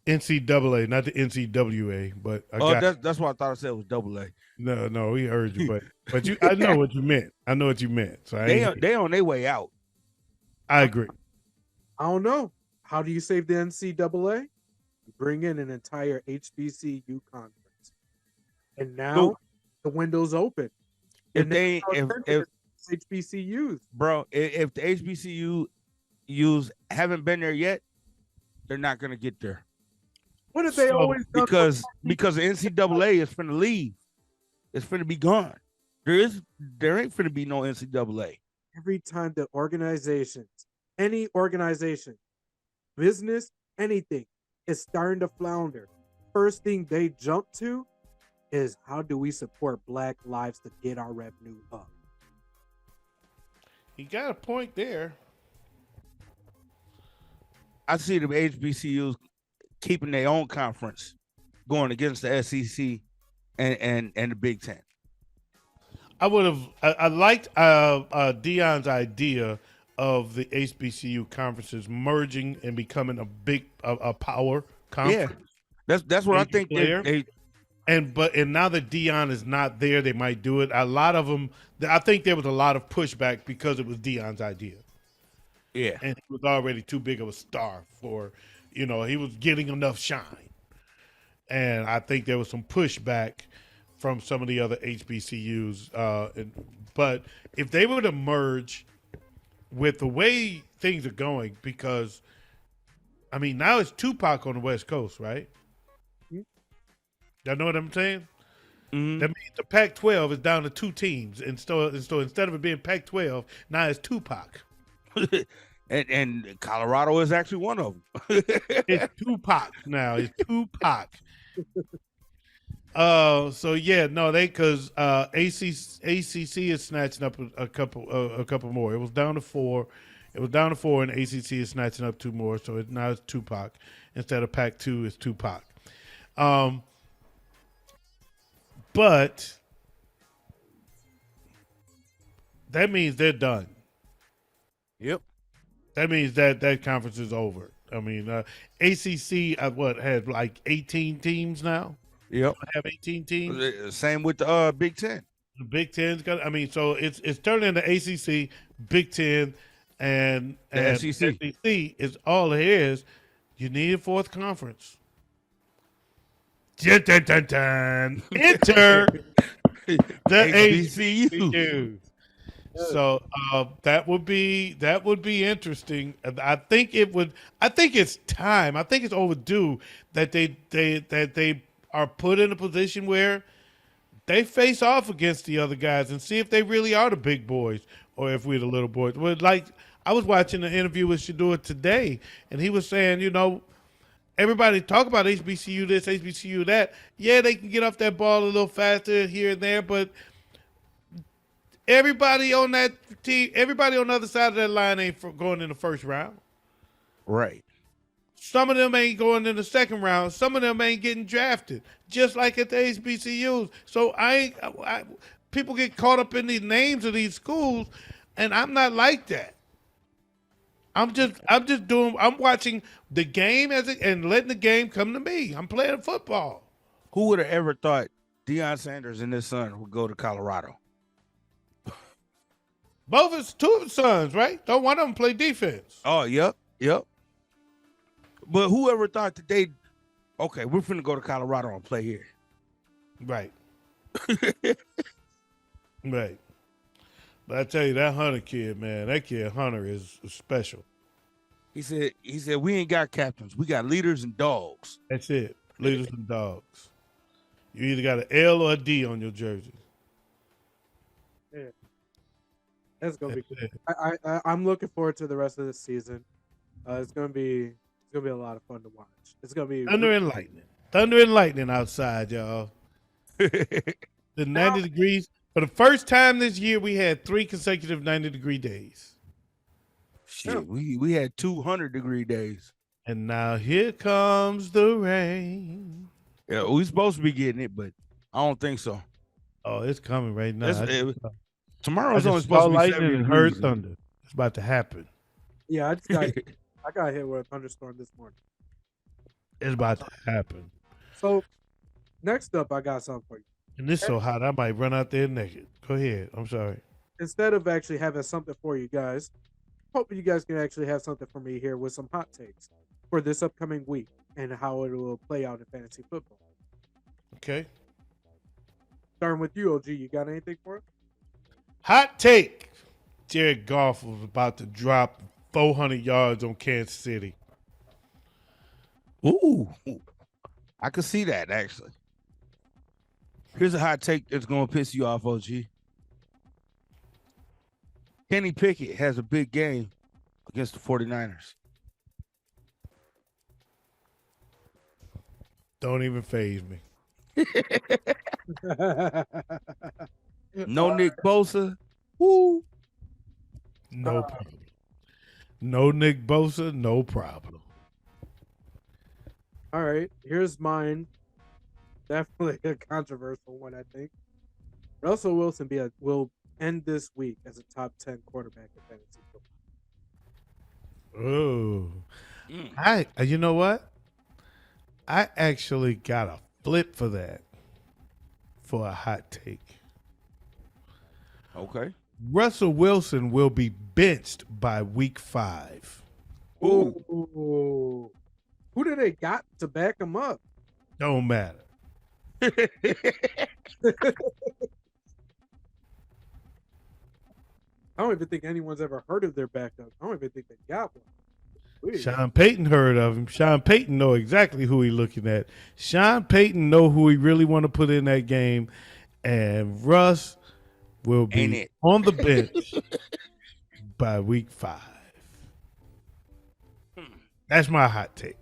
NCAA, not the NCWA, but that's what I thought I said was double A. No, he heard you, but I know what you meant. I know what you meant. So they on their way out. I agree. I don't know. How do you save the NCAA? You bring in an entire HBCU conference, and now the window's open. If HBCUs, bro, if the HBCUs haven't been there yet, they're not gonna get there. What if they always because the NCAA is finna leave. It's finna be gone. There ain't finna be no NCAA. Every time the any organization, business, anything is starting to flounder, first thing they jump to is how do we support Black lives to get our revenue up? You got a point there. I see the HBCUs keeping their own conference, going against the SEC and the Big Ten. I liked Deion's idea of the HBCU conferences merging and becoming a power conference. Yeah, that's what I think. And now that Deion is not there, they might do it. A lot of them, I think there was a lot of pushback because it was Deion's idea. Yeah, and he was already too big of a star for, he was getting enough shine. And I think there was some pushback from some of the other HBCUs. But if they were to merge with the way things are going, because I mean now it's Tupac on the West Coast, right? Mhm. Y'all know what I'm saying? Mhm. That means the Pac-12 is down to 2 teams, and so instead of it being Pac-12, now it's Tupac. and Colorado is actually one of them. It's Tupac now. It's Tupac. So yeah, no, because ACC is snatching up a couple more. It was down to 4. It was down to 4, and ACC is snatching up 2 more. So now it's Tupac instead of Pac-2. It's Tupac. But that means they're done. Yep. That means that conference is over. I mean, ACC had like 18 teams now. Yep. Have 18 teams. Same with the Big Ten. The Big Ten's got. I mean, so it's turning into ACC, Big Ten, and SEC. SEC is all it is. You need a fourth conference. Dun, dun, dun, dun. Enter the HBCU. HBCUs. So that would be interesting. I think it would. I think it's time. I think it's overdue that they are put in a position where they face off against the other guys and see if they really are the big boys or if we're the little boys. But like I was watching an interview with Shador today, and he was saying, everybody talk about HBCU this, HBCU that. Yeah, they can get off that ball a little faster here and there, but everybody on that team, everybody on the other side of that line ain't going in the first round. Right. Some of them ain't going in the second round. Some of them ain't getting drafted, just like at the HBCUs. So people get caught up in the names of these schools, and I'm not like that. I'm watching the game and letting the game come to me. I'm playing football. Who would have ever thought Deion Sanders and his son would go to Colorado? Two of his sons, right? Don't one of them play defense. Oh, yep. But whoever thought that okay, we're finna go to Colorado and play here. Right. Right. But I tell you, that Hunter kid, man, that kid Hunter is special. He said, we ain't got captains. We got leaders and dogs. That's it. Leaders and dogs. You either got an L or a D on your jersey. Yeah. That's gonna be good. I'm looking forward to the rest of the season. It's gonna be a lot of fun to watch. It's gonna be Thunder and lightning outside, y'all. The 90 degrees. For the first time this year, we had 3 consecutive 90-degree days. Shit, we had 200-degree days. And now here comes the rain. Yeah, we supposed to be getting it, but I don't think so. Oh, it's coming right now. Tomorrow's only supposed to be lightning 70 and heard degrees. thunder. It's about to happen. Yeah, I got hit with a thunderstorm this morning. It's about to happen. So next up, I got something for you. And it's so hot, I might run out there naked. Go ahead. I'm sorry. Instead of actually having something for you guys, hoping you guys can actually have something for me here with some hot takes for this upcoming week and how it will play out in fantasy football. Okay. Starting with you, OG, you got anything for it? Hot take. Jared Goff was about to drop 400 yards on Kansas City. Ooh, I could see that actually. Here's a hot take that's going to piss you off, OG. Kenny Pickett has a big game against the 49ers. Don't even faze me. No Nick Bosa. Woo. No problem. No Nick Bosa, no problem. All right, here's mine. Definitely a controversial one, I think. Russell Wilson will end this week as a top 10 quarterback in fantasy football. Oh, you know what? I actually got a flip for that, for a hot take. Okay. Russell Wilson will be benched by week 5. Ooh. Who do they got to back him up? Don't matter. I don't even think anyone's ever heard of their backup. I don't even think they got one. Weird. Sean Payton heard of him. Sean Payton know exactly who he looking at. Sean Payton know who he really want to put in that game, and Russ will Ain't be it? on the bench by week 5. That's my hot take.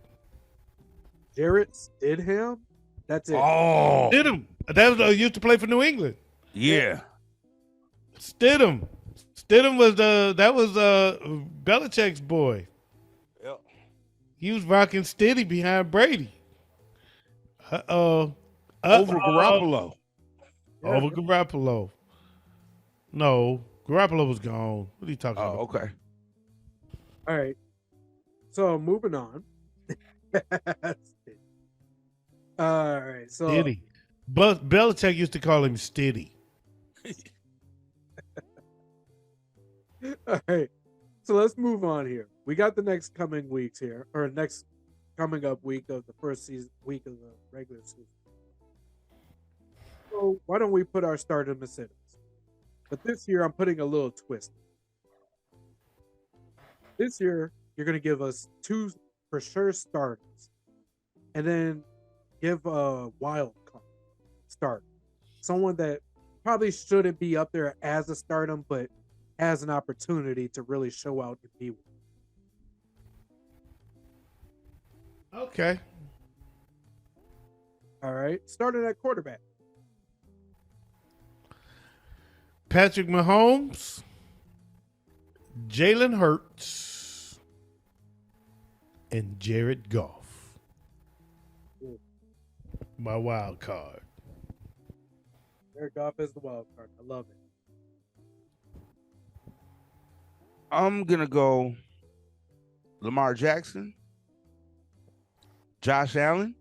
Jarrett Stidham? That's it. Oh, Stidham. That was used to play for New England. yeah. Stidham. Stidham was Belichick's boy. Yep. He was rocking steady behind Brady. Over Garoppolo. Yeah. Over Garoppolo. No, Garoppolo was gone. What are you talking Oh, about? okay. All right. So moving on. All right. So Steady. But Belichick used to call him Steady. all right. So let's move on here. We got the next coming weeks here, or next coming up week of the first week of the regular season. So why don't we put our start in the sitters? But this year I'm putting a little twist. This year you're going to give us 2 for sure starters, and then give a wild card start, someone that probably shouldn't be up there as a stardom, but has an opportunity to really show out and be one. Okay. All right, starting at quarterback. Patrick Mahomes, Jalen Hurts, and Jared Goff. My wild card. Jared Goff is the wild card. I love it. I'm gonna go Lamar Jackson, Josh Allen,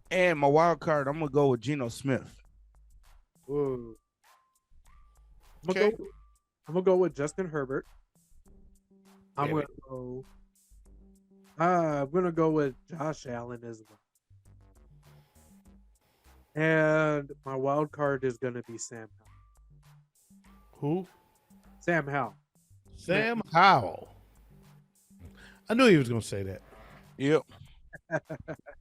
and my wild card. I'm gonna go with Geno Smith. Ooh. Okay. I'm gonna go with Justin Herbert. I'm Damn gonna go with Josh Allen as well. And my wild card is gonna be Sam Howell. Who? Sam Howell. Sam Howell. I knew he was going to say that. Yep.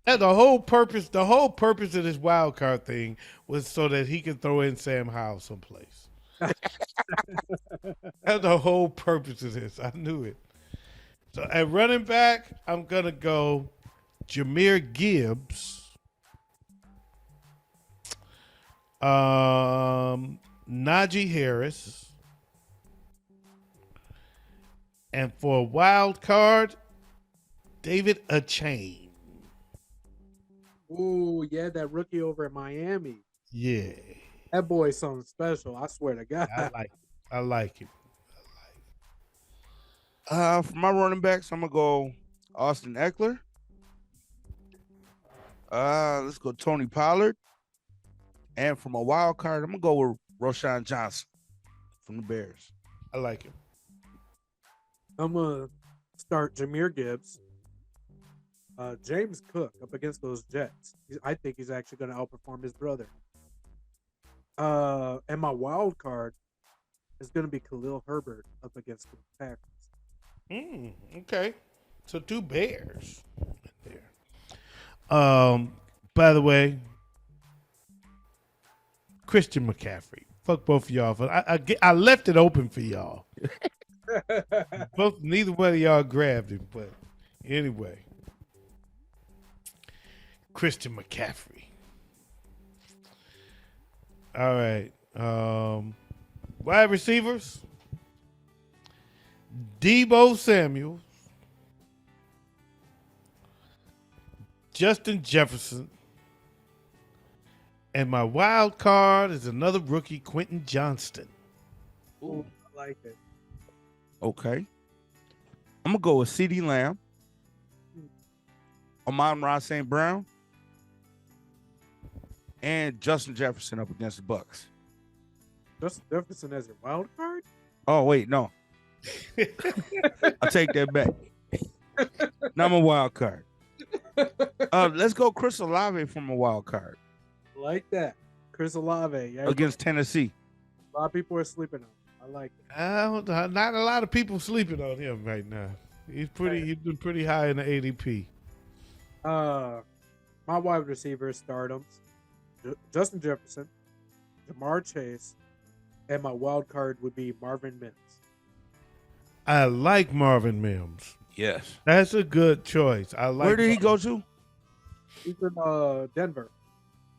And the whole purpose of this wild card thing was so that he could throw in Sam Howell someplace. That's the whole purpose of this. I knew it. So at running back, I'm gonna go Jahmyr Gibbs, Najee Harris, and for a wild card, David Achane. Ooh, yeah, that rookie over in Miami. Yeah, That boy's something special. I swear to God. I like him. For my running backs, I'm gonna go Austin Eckler. Let's go Tony Pollard. And for my wild card, I'm gonna go with Roshan Johnson from the Bears. I like him. I'm gonna start Jahmyr Gibbs. James Cook up against those Jets. I think he's actually going to outperform his brother. And my wild card is going to be Khalil Herbert up against the Packers. Okay, so 2 Bears there. By the way, Christian McCaffrey. Fuck both of y'all. I left it open for y'all. Neither one of y'all grabbed him, but anyway. Christian McCaffrey. All right. Wide receivers. Deebo Samuel. Justin Jefferson. And my wild card is another rookie, Quentin Johnston. Ooh, I like it. Okay. I'm gonna go with CeeDee Lamb, Amon-Ra St. Brown, and Justin Jefferson up against the Bucks. Justin Jefferson as your wild card? Oh wait, no. I'll take that back. Not my wild card. Let's go Chris Olave from a wild card I like that. Chris Olave. Yeah, against Tennessee. A lot of people are sleeping on him. I like it. Not a lot of people sleeping on him right now. He's been pretty high in the ADP. My wide receiver stardoms: Justin Jefferson, Jamar Chase, and my wild card would be Marvin Mims. I like Marvin Mims. Yes. That's a good choice. I like. Where did he go to? He's in Denver.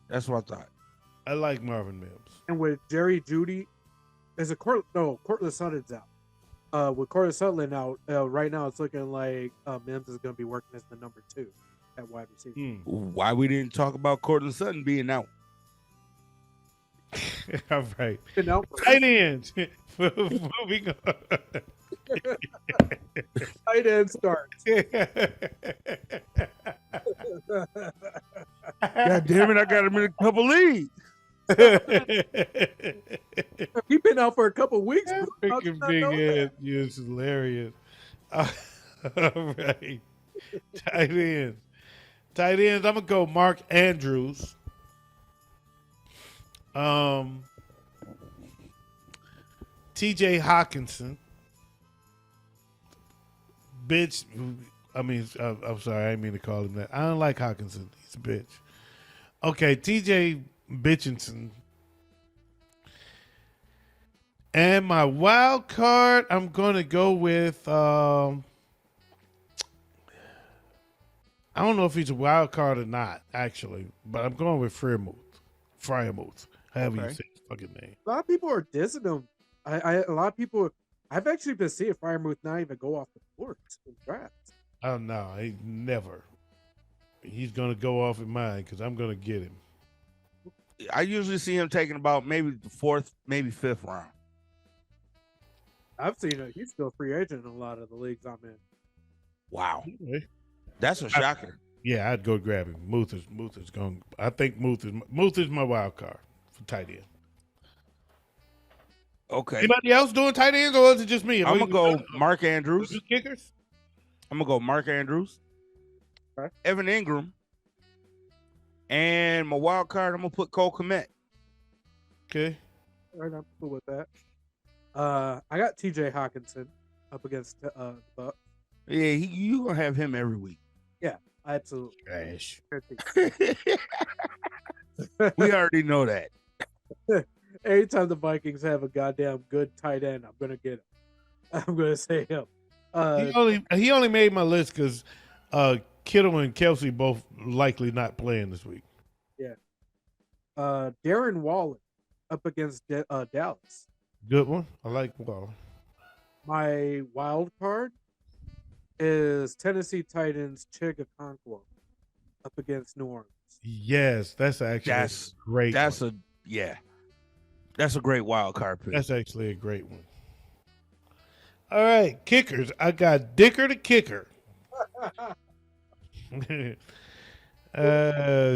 That's what I thought. I like Marvin Mims. And with Jerry Judy, Cortland Sutton's out. With Cortland Sutton out, right now it's looking like Mims is going to be working as the number 2 at wide receiver. Why we didn't talk about Cortland Sutton being out? All right. Been out for Tight ends. Moving on. tight end starts. God damn it! I got him in a couple leagues. He's been out for a couple weeks. That bro. How did freaking I big know that? head is hilarious. All right. Tight ends. Tight ends. I'm gonna go Mark Andrews. TJ Hawkinson. Bitch. I'm sorry. I didn't mean to call him that. I don't like Hawkinson. He's a bitch. Okay, TJ Bitchinson. And my wild card, I'm going to go with, I don't know if he's a wild card or not, actually, but I'm going with Fryermuth, however you say his fucking name. A lot of people are dissing him. A lot of people. I've actually been seeing Fryermuth not even go off the board in drafts. Oh, no, he never. He's going to go off in mine because I'm going to get him. I usually see him taking about maybe the 4th, maybe 5th round. I've seen it. He's still a free agent in a lot of the leagues I'm in. Wow, Anyway, that's a shocker. yeah, I'd go grab him. Muth is going. I think Muth is my wild card for tight end. Okay, Anybody else doing tight ends, or is it just me? I'm gonna go Mark Andrews. Do kickers. I'm gonna go Mark Andrews, Okay. Evan Ingram, and my wild card. I'm gonna put Cole Kmet. Okay. All right, I'm cool with that. I got TJ Hawkinson up against the Bucks. Yeah, you gonna have him every week. Absolutely. Trash. We already know that. Anytime the Vikings have a goddamn good tight end, I'm gonna get him. I'm gonna say him. He only made my list because Kittle and Kelsey both likely not playing this week. Darren Waller up against Dallas. Good one. I like Waller. My wild card is Tennessee Titans Chigakonkwo up against New Orleans. Yes, that's actually That's great. That's one. a great wild card pick. That's actually a great one. All right, kickers. I got Dicker the kicker.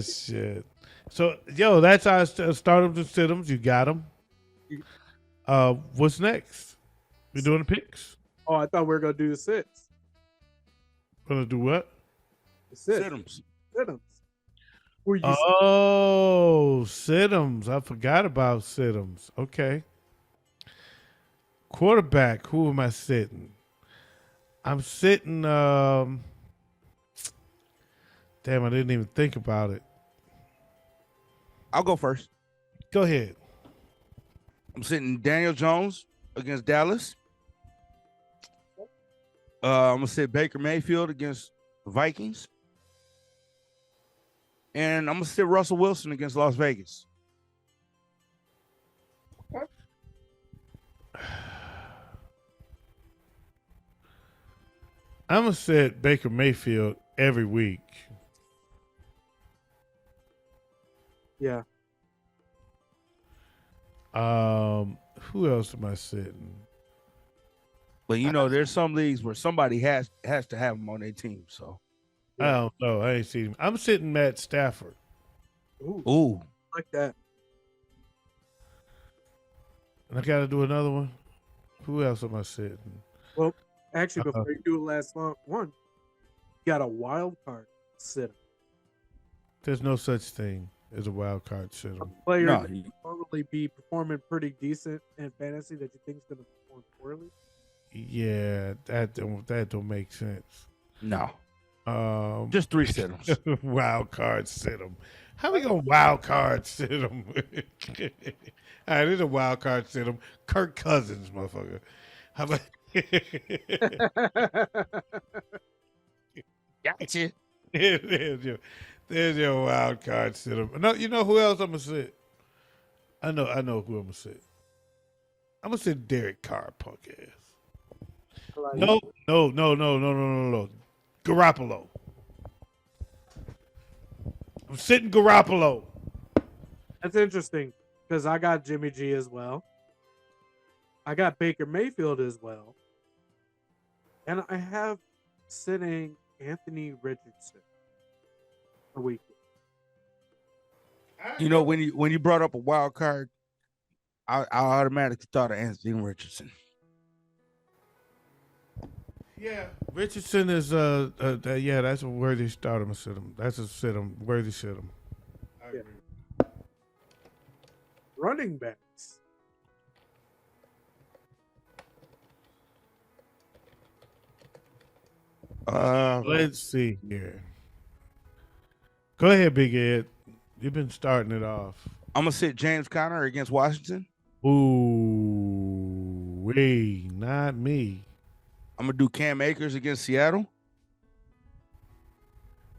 Shit. So, that's our startups and situms. You got them. What's next? We doing the picks? Oh, I thought we were gonna do the sits. Gonna do what? The sits. Sit-ems. Sit-ems. Who you Oh, situms. I forgot about situms. Okay. Quarterback. Who am I sitting? I'm sitting. Damn, I didn't even think about it. I'll go first. Go ahead. I'm sitting Daniel Jones against Dallas. I'm gonna sit Baker Mayfield against the Vikings. And I'm gonna sit Russell Wilson against Las Vegas. I'm gonna sit Baker Mayfield every week. Yeah. Who else am I sitting? But there's some leagues where somebody has to have him on their team. So I don't know. I ain't seen him. I'm sitting Matt Stafford. Ooh, like that. And I got to do another one. Who else am I sitting? Well, actually, before you do the last one, you got a wild card sit. There's no such thing. is a wild card sit A 'em. player No, that would normally be performing pretty decent in fantasy that you think is going to perform poorly. Yeah, that don't make sense. no. Just Just 3 sit-ems. wild card sit 'em. How we gonna wild card sit 'em? All right, it's a wild card sit 'em. Kirk Cousins, motherfucker. How about? Gotcha. there's your wild card sit 'em. No, you know who else I'm gonna sit? I know who I'm gonna sit. I'm gonna sit Derek Carr, punk ass. Like, No. Garoppolo. I'm sitting Garoppolo. that's interesting because I got Jimmy G as well. I got Baker Mayfield as well. And I have sitting Anthony Richardson for week. You know, when you brought up a wild card, I automatically thought of Anthony Richardson. Yeah, Richardson is yeah, that's a worthy start. I'm gonna sit him. That's a sit him. Worthy sit him. I Yeah. agree. Running backs. Let's see here. Go ahead, Big Ed. You've been starting it off. I'm gonna sit James Conner against Washington. Ooh, wait, not me. I'm gonna do Cam Akers against Seattle.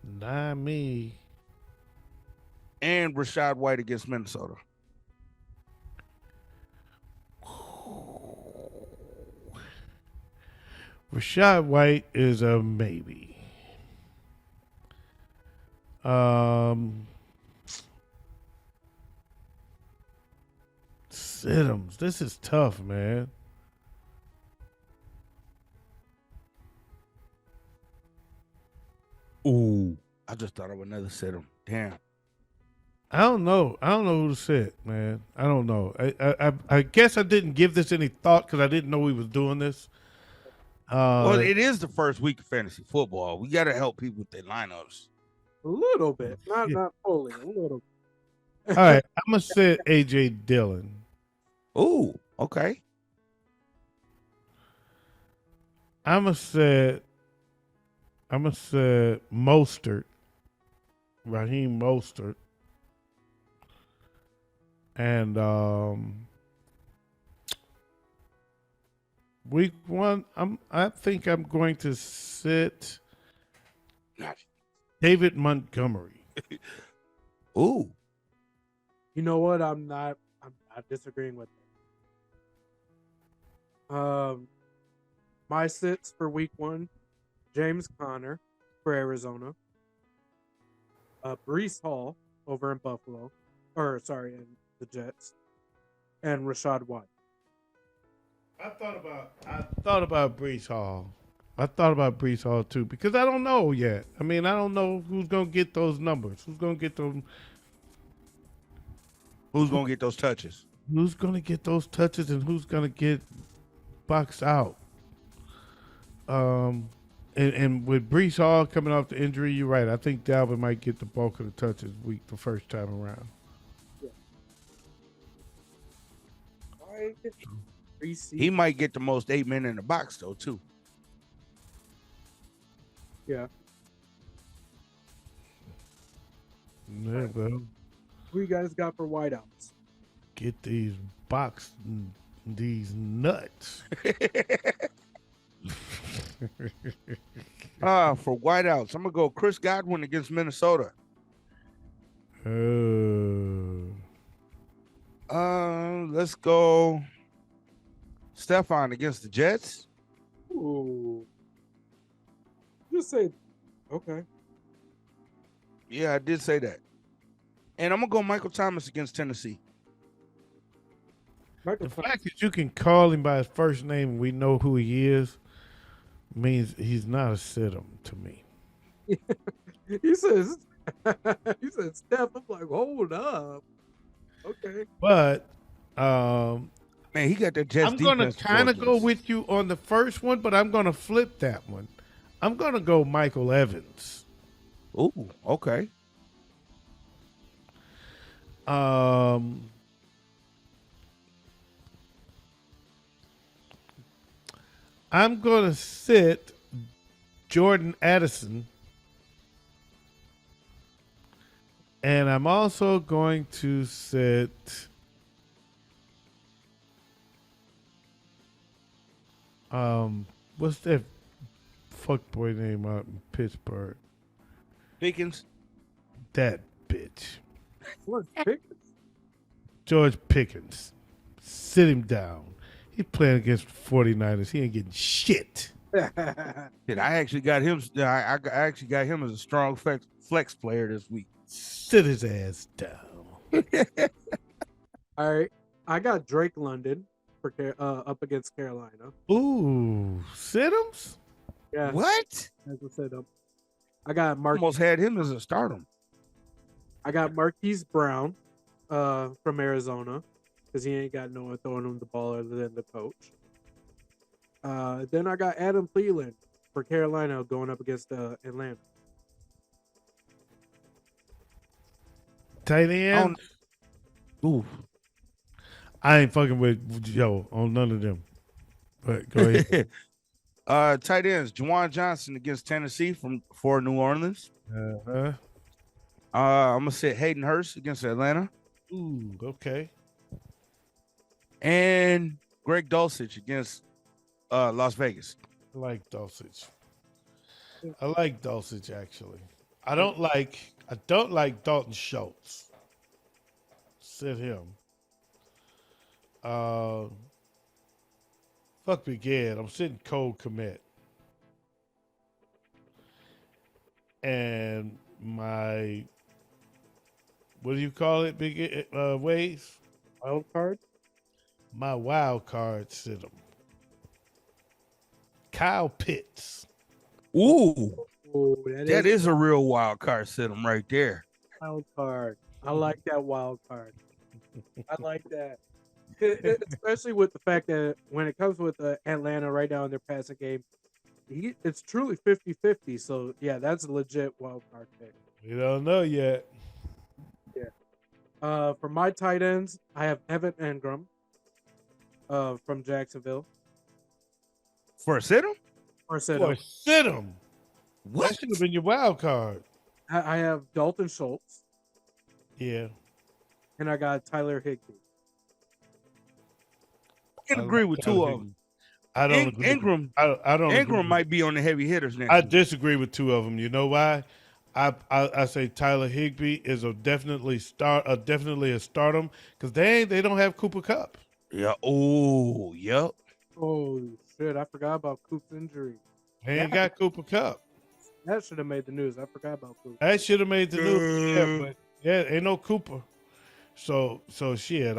Not me. And Rashad White against Minnesota. Rashad White is a maybe. Siddums. This is tough, man. Ooh, I just thought of another sit him. Damn. I don't know. I don't know who to sit, man. I don't know. I guess I didn't give this any thought because I didn't know we was doing this. Well, it is the first week of fantasy football. We got to help people with their lineups. A little bit. Not Yeah. not fully. A little All right, I'm gonna sit AJ Dillon. Ooh, okay. I'm gonna sit Mostert, Raheem Mostert, and week one. I think I'm going to sit David Montgomery. Ooh. You know what? I'm not disagreeing with that. My sits for week one, James Conner for Arizona. Brees Hall over in Buffalo. In the Jets. And Rashad White. I thought about Brees Hall. I thought about Brees Hall too because I don't know yet. I mean, I don't know who's gonna get those numbers. Who's gonna get those? Who's going to get those touches? Who's gonna get those touches and who's gonna get boxed out? And with Brees Hall coming off the injury, you're right. I think Dalvin might get the bulk of the touches the first time around. He might get the most 8 men in the box, though, too. Yeah. Yeah, well, Who you guys got for wideouts? get these nuts. For wideouts, I'm going to go Chris Godwin against Minnesota. Let's go Stephon against the Jets. Ooh. Just say, okay. Yeah, I did say that. And I'm going to go Michael Thomas against Tennessee. The fact that you can call him by his first name and we know who he is means he's not a sit-em to me. He says, Steph. I'm like, hold up. Okay. But Man, he got that Jets I'm going to defense kind of go fortress. with you on the first one, but I'm going to flip that one. I'm going to go Michael Evans. Ooh, okay. I'm gonna sit Jordan Addison, and I'm also going to sit. What's that fuckboy name out in Pittsburgh? Pickens. That bitch. What pick? George Pickens. Sit him down. He's playing against the 49ers. He ain't getting shit. Shit, I actually got him. I actually got him as a strong flex player this week. Sit his ass down. All right, I got Drake London for up against Carolina. Ooh, Siddums? Yeah, What? as I said, I got Almost had him as a stardom. I got Marquise Brown from Arizona because he ain't got no one throwing him the ball other than the coach. Then I got Adam Thielen for Carolina going up against Atlanta. Tight end? Ooh. I ain't fucking with Joe on none of them. But go ahead. Tight ends, Juwan Johnson against Tennessee for New Orleans. Uh-huh. I'm gonna sit Hayden Hurst against Atlanta. Ooh, okay. And Greg Dulcich against Las Vegas. I like Dulcich. I like Dulcich actually. I don't like Dalton Schultz. Sit him. Fuck me again. I'm sitting Cole Kmet. And my what do you call it, big ways? Wild card? My wild card sit him. Kyle Pitts. Ooh, Oh, that is a real wild card system right there. wild card. I like that wild card. I like that. Especially with the fact that when it comes with Atlanta right now in their passing game, it's truly 50-50. So, yeah, that's a legit wild card pick. We don't know yet. Yeah. For my tight ends, I have Evan Engram from Jacksonville. For a sit-em? Or sit Boy, sit him. What? That should have been your wild card. I have Dalton Schultz, Yeah. and I got Tyler Higbee. I can agree with two of them. I don't agree. Ingram. I don't. Ingram might be on the heavy hitters next. I disagree with two of them. You know why? I say Tyler Higbee is definitely a stardom because they don't have Cooper Kupp. Yeah. Oh, yep. Oh shit! I forgot about Coop's injury. They ain't got Cooper Kupp. That should have made the news. I forgot about Coop. That should have made the news. Yeah, but ain't no Cooper. So shit.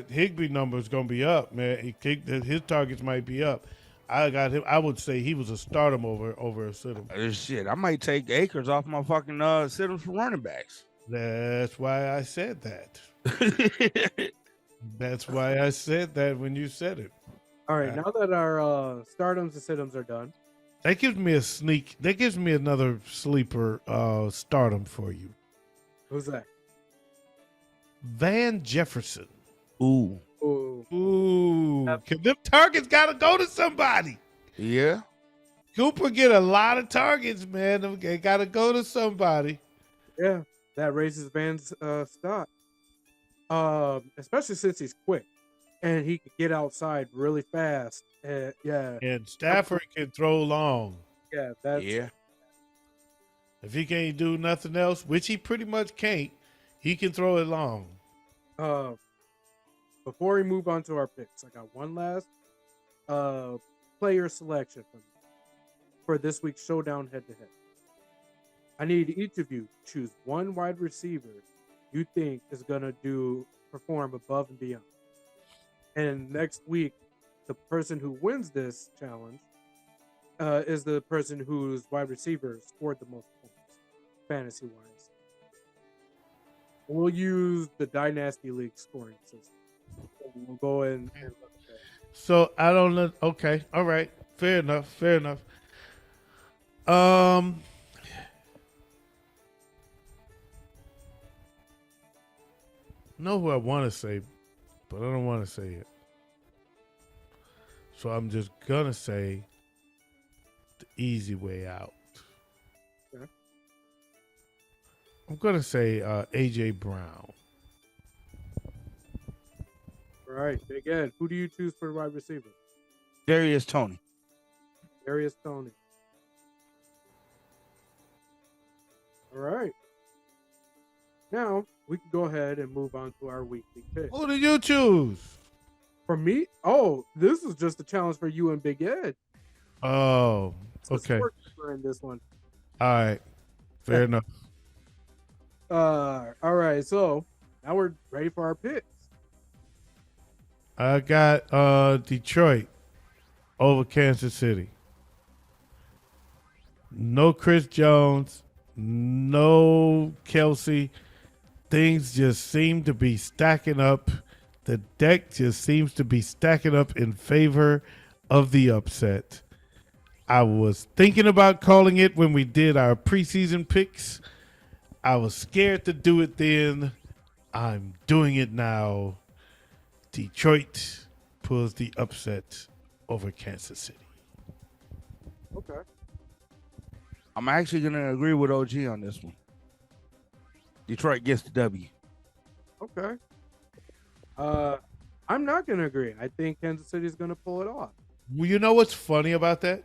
Higbee number is gonna be up, man. His targets might be up. I got him. I would say he was a stardom over a sit-em. Shit, I might take Akers off my fucking sit-ems for running backs. That's why I said that. That's why I said that when you said it. All right, now that our stardoms and sit-ems are done, That gives me a sneak. That gives me another sleeper stardom for you. who's that? Van Jefferson. Ooh. Oh, Them targets got to go to somebody. Yeah. Cooper get a lot of targets, man. They got to go to somebody. yeah, that raises Van's stock. Especially since he's quick and he can get outside really fast. Yeah, And Stafford can throw long. yeah, that's Yeah. If he can't do nothing else, which he pretty much can't, he can throw it long. Before we move on to our picks, I got one last player selection for this week's Showdown head-to-head. I need each of you to choose one wide receiver you think is going to perform above and beyond. And next week, the person who wins this challenge is the person whose wide receiver scored the most points, fantasy-wise. We'll use the Dynasty League scoring system. We'll go in and look at that. So I don't know. Okay, all right, fair enough. know who I want to say, but I don't want to say it. So I'm just gonna say the easy way out. Okay. I'm gonna say AJ Brown. All right, Big Ed. Who do you choose for wide receiver? Darius Tony. Darius Tony. All right. Now we can go ahead and move on to our weekly pick. Who did you choose? For me, oh, this is just a challenge for you and Big Ed. Oh, It's a okay. sport keeper in this one. All right. Fair enough. All right. So now we're ready for our picks. I got Detroit over Kansas City. No Chris Jones, no Kelsey. Things just seem to be stacking up. The deck just seems to be stacking up in favor of the upset. I was thinking about calling it when we did our preseason picks. I was scared to do it then. I'm doing it now. Detroit pulls the upset over Kansas City. Okay. I'm actually going to agree with OG on this one. Detroit gets the W. Okay. I'm not gonna agree. I think Kansas City is gonna pull it off. Well, you know what's funny about that?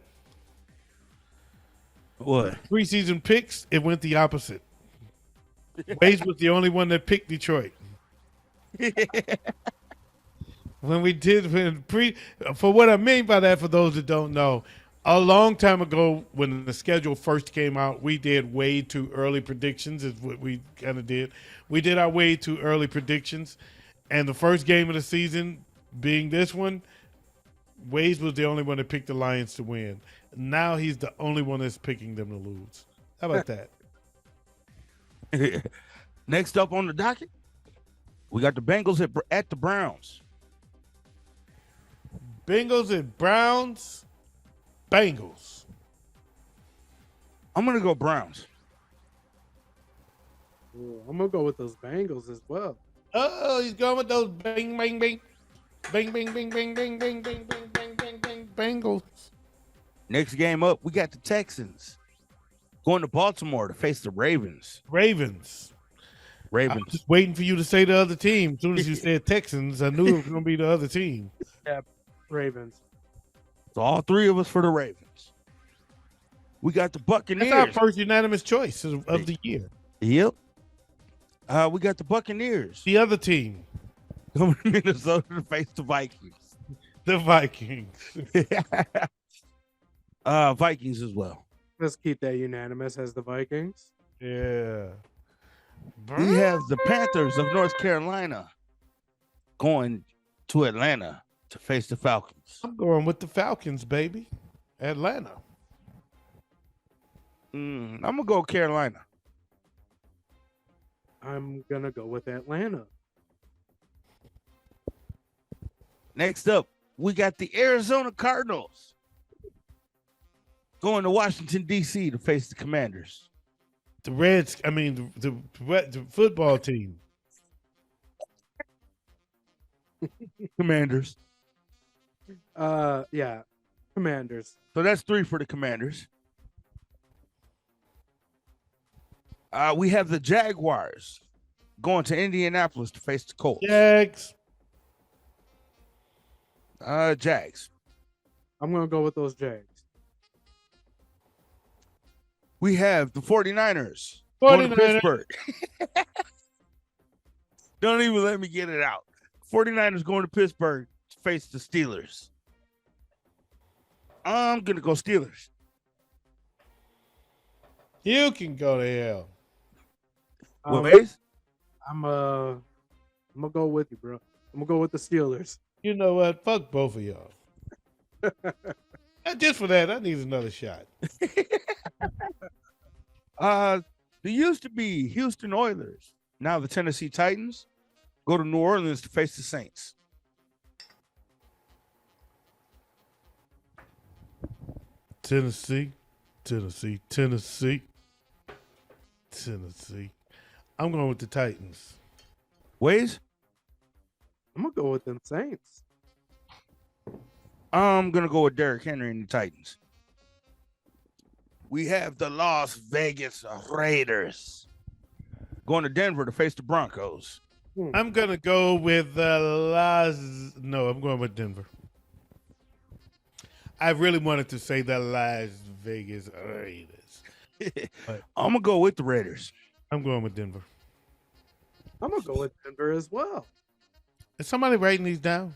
What? Preseason picks, it went the opposite. Waze was the only one that picked Detroit. For what I mean by that, for those that don't know, a long time ago when the schedule first came out, we did way too early predictions is what we kind of did. We did our way too early predictions. And the first game of the season being this one, Waze was the only one that picked the Lions to win. Now he's the only one that's picking them to lose. How about that? Next up on the docket, we got the Bengals at the Browns. Bengals and Browns. Bengals. I'm going to go Browns. Ooh, I'm gonna go with those Bengals as well. Oh, he's going with those bang, bang, bang. Bang, bang, bang, bang, bang, bang, bang, bang, bang, bang, bang, Bengals. Next game up, we got the Texans going to Baltimore to face the Ravens. Ravens. I was just waiting for you to say the other team. As soon as you said Texans, I knew it was going to be the other team. Yeah, Ravens. So all three of us for the Ravens. We got the Buccaneers. That's our first unanimous choice of the year. Yep. We got the Buccaneers. The other team. Coming to Minnesota to face the Vikings. The Vikings. Vikings as well. Let's keep that unanimous as the Vikings. Yeah. We have the Panthers of North Carolina going to Atlanta to face the Falcons. I'm going with the Falcons, baby. Atlanta. I'm going to go Carolina. I'm gonna go with Atlanta. Next up, we got the Arizona Cardinals going to Washington, D.C. to face the Commanders. The football team. Commanders. Yeah, Commanders. So that's 3 for the Commanders. We have the Jaguars going to Indianapolis to face the Colts. Jags. Jags. I'm gonna go with those Jags. We have the 49ers. Going to Pittsburgh. Don't even let me get it out. 49ers going to Pittsburgh to face the Steelers. I'm going to go Steelers. You can go to hell. Ways? I'm gonna go with you, bro. I'm gonna go with the Steelers. You know what? Fuck both of y'all. Just for that, I need another shot. They used to be Houston Oilers. Now the Tennessee Titans go to New Orleans to face the Saints. Tennessee. I'm going with the Titans. Ways? I'm gonna go with them Saints. I'm gonna go with Derrick Henry and the Titans. We have the Las Vegas Raiders going to Denver to face the Broncos. I'm gonna go with I'm going with Denver. I really wanted to say the Las Vegas Raiders. I'm gonna go with the Raiders. I'm going with Denver. I'm gonna go with Denver as well. Is somebody writing these down?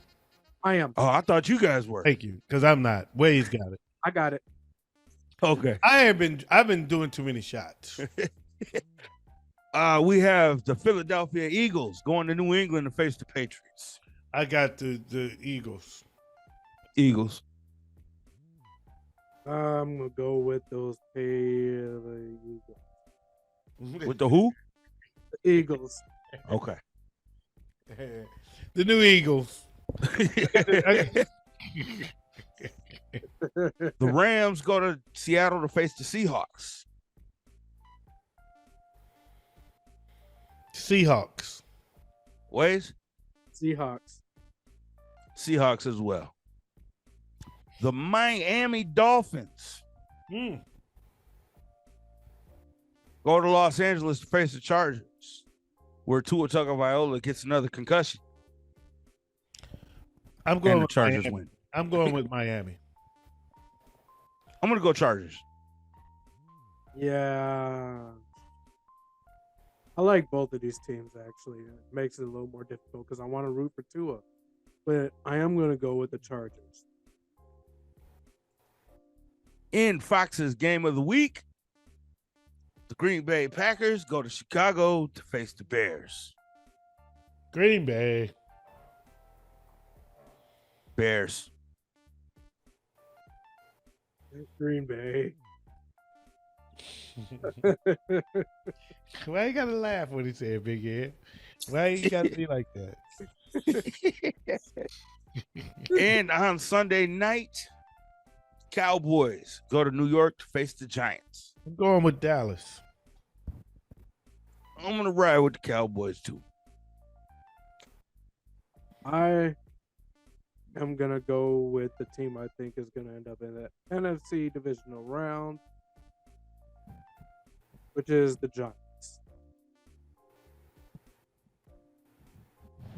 I am. Oh, I thought you guys were. Thank you, because I'm not. Wade's got it. I got it. Okay. I've been doing too many shots. We have the Philadelphia Eagles going to New England to face the Patriots. I got the Eagles. Eagles. I'm gonna go with those Eagles. With the who? The Eagles. Okay. The new Eagles. The Rams go to Seattle to face the Seahawks. Seahawks. Ways? Seahawks. Seahawks as well. The Miami Dolphins go to Los Angeles to face the Chargers, where Tua Tagovailoa gets another concussion. I'm going and the with Chargers Miami. win. I'm going with Miami. I'm going to go Chargers. Yeah. I like both of these teams, actually. It makes it a little more difficult because I want to root for Tua. But I am going to go with the Chargers. In Fox's game of the week, the Green Bay Packers go to Chicago to face the Bears. Green Bay. Bears. Green Bay. Why you gotta laugh when he said Big Ed? Why you gotta be like that? And on Sunday night, Cowboys go to New York to face the Giants. I'm going with Dallas. I'm going to ride with the Cowboys too. I am going to go with the team I think is going to end up in the NFC divisional round, which is the Giants.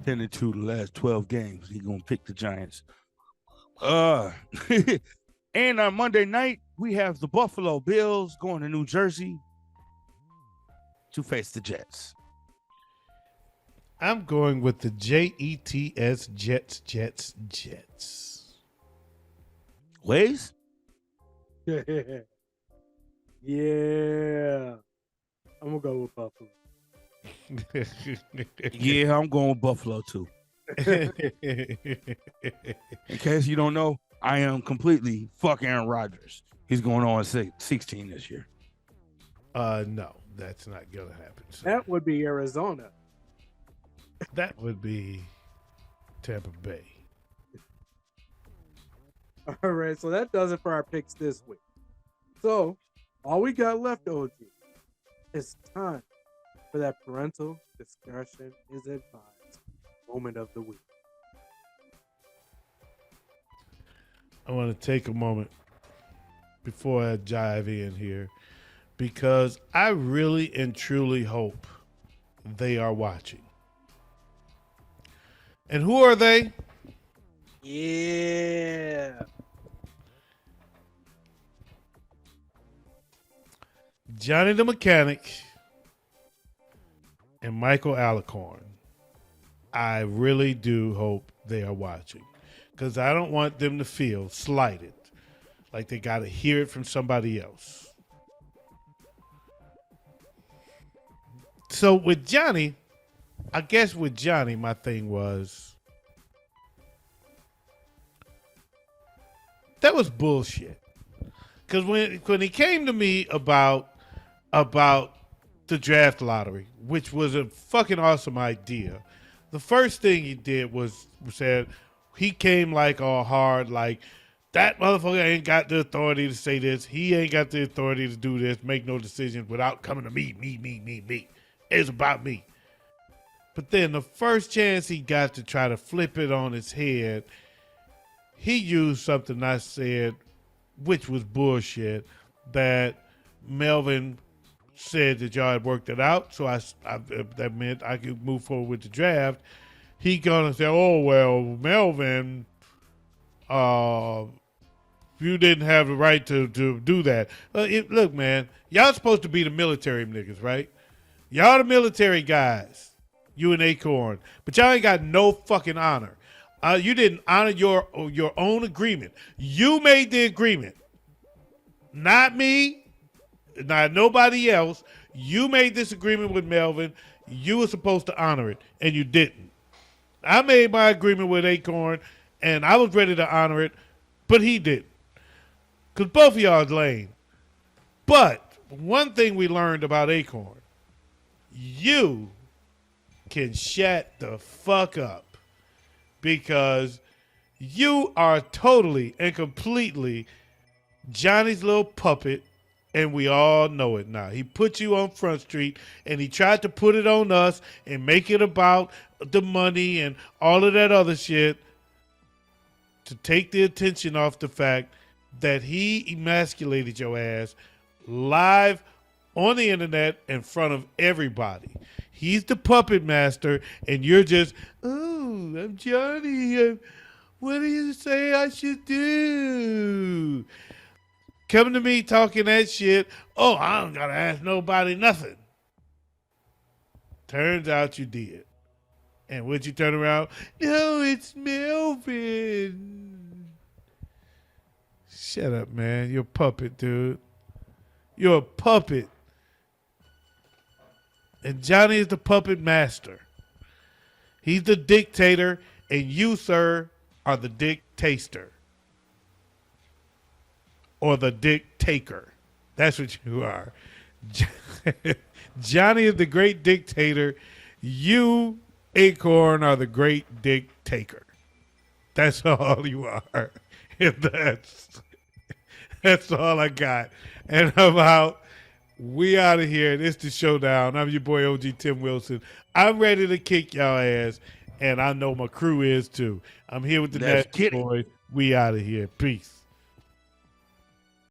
10-2 the last 12 games. He's going to pick the Giants. And on Monday night, we have the Buffalo Bills going to New Jersey to face the Jets. I'm going with the Jets, Jets. Ways? Yeah. I'm going to go with Buffalo. Yeah, I'm going with Buffalo too. In case you don't know, I am completely fuck Aaron Rodgers. He's going on 16 this year. No, that's not gonna happen. So That would be Arizona. that would be Tampa Bay. All right, so that does it for our picks this week. So all we got left, OG, is time for that parental discretion is advised moment of the week. I want to take a moment before I dive in here because I really and truly hope they are watching. And who are they? Yeah. Johnny the Mechanic and Michael Alicorn. I really do hope they are watching because I don't want them to feel slighted, like they got to hear it from somebody else. So with Johnny, I guess with Johnny, my thing was that was bullshit. Because when he came to me about the draft lottery, which was a fucking awesome idea, the first thing he did was said he came like all hard, like that motherfucker ain't got the authority to say this. He ain't got the authority to do this, make no decisions without coming to me. It's about me. But then the first chance he got to try to flip it on his head, he used something I said, which was bullshit, that Melvin said that y'all had worked it out, so that meant I could move forward with the draft. He gonna say, "Oh well, Melvin, you didn't have the right to do that." Look, man, y'all supposed to be the military niggas, right? Y'all the military guys, you and Acorn, but y'all ain't got no fucking honor. You didn't honor your own agreement. You made the agreement, not me. Not nobody else. You made this agreement with Melvin. You were supposed to honor it, and you didn't. I made my agreement with Acorn, and I was ready to honor it, but he didn't. Because both of y'all is lame. But one thing we learned about Acorn, you can shut the fuck up because you are totally and completely Johnny's little puppet. And we all know it now. He put you on Front Street, and he tried to put it on us and make it about the money and all of that other shit to take the attention off the fact that he emasculated your ass live on the internet in front of everybody. He's the puppet master, and you're just, "Oh, I'm Johnny. What do you say I should do?" Coming to me talking that shit. "Oh, I don't gotta ask nobody nothing." Turns out you did. And would you turn around? "No, it's Melvin." Shut up, man. You're a puppet, dude. You're a puppet. And Johnny is the puppet master. He's the dictator, and you, sir, are the dictator. Or the dick taker. That's what you are. Johnny is the great dictator. You, Acorn, are the great dick taker. That's all you are. And that's all I got. And I'm out. We out of here. This the Showdown. I'm your boy OG Tim Wilson. I'm ready to kick y'all ass, and I know my crew is too. I'm here with the Nasty Boys. We out of here. Peace.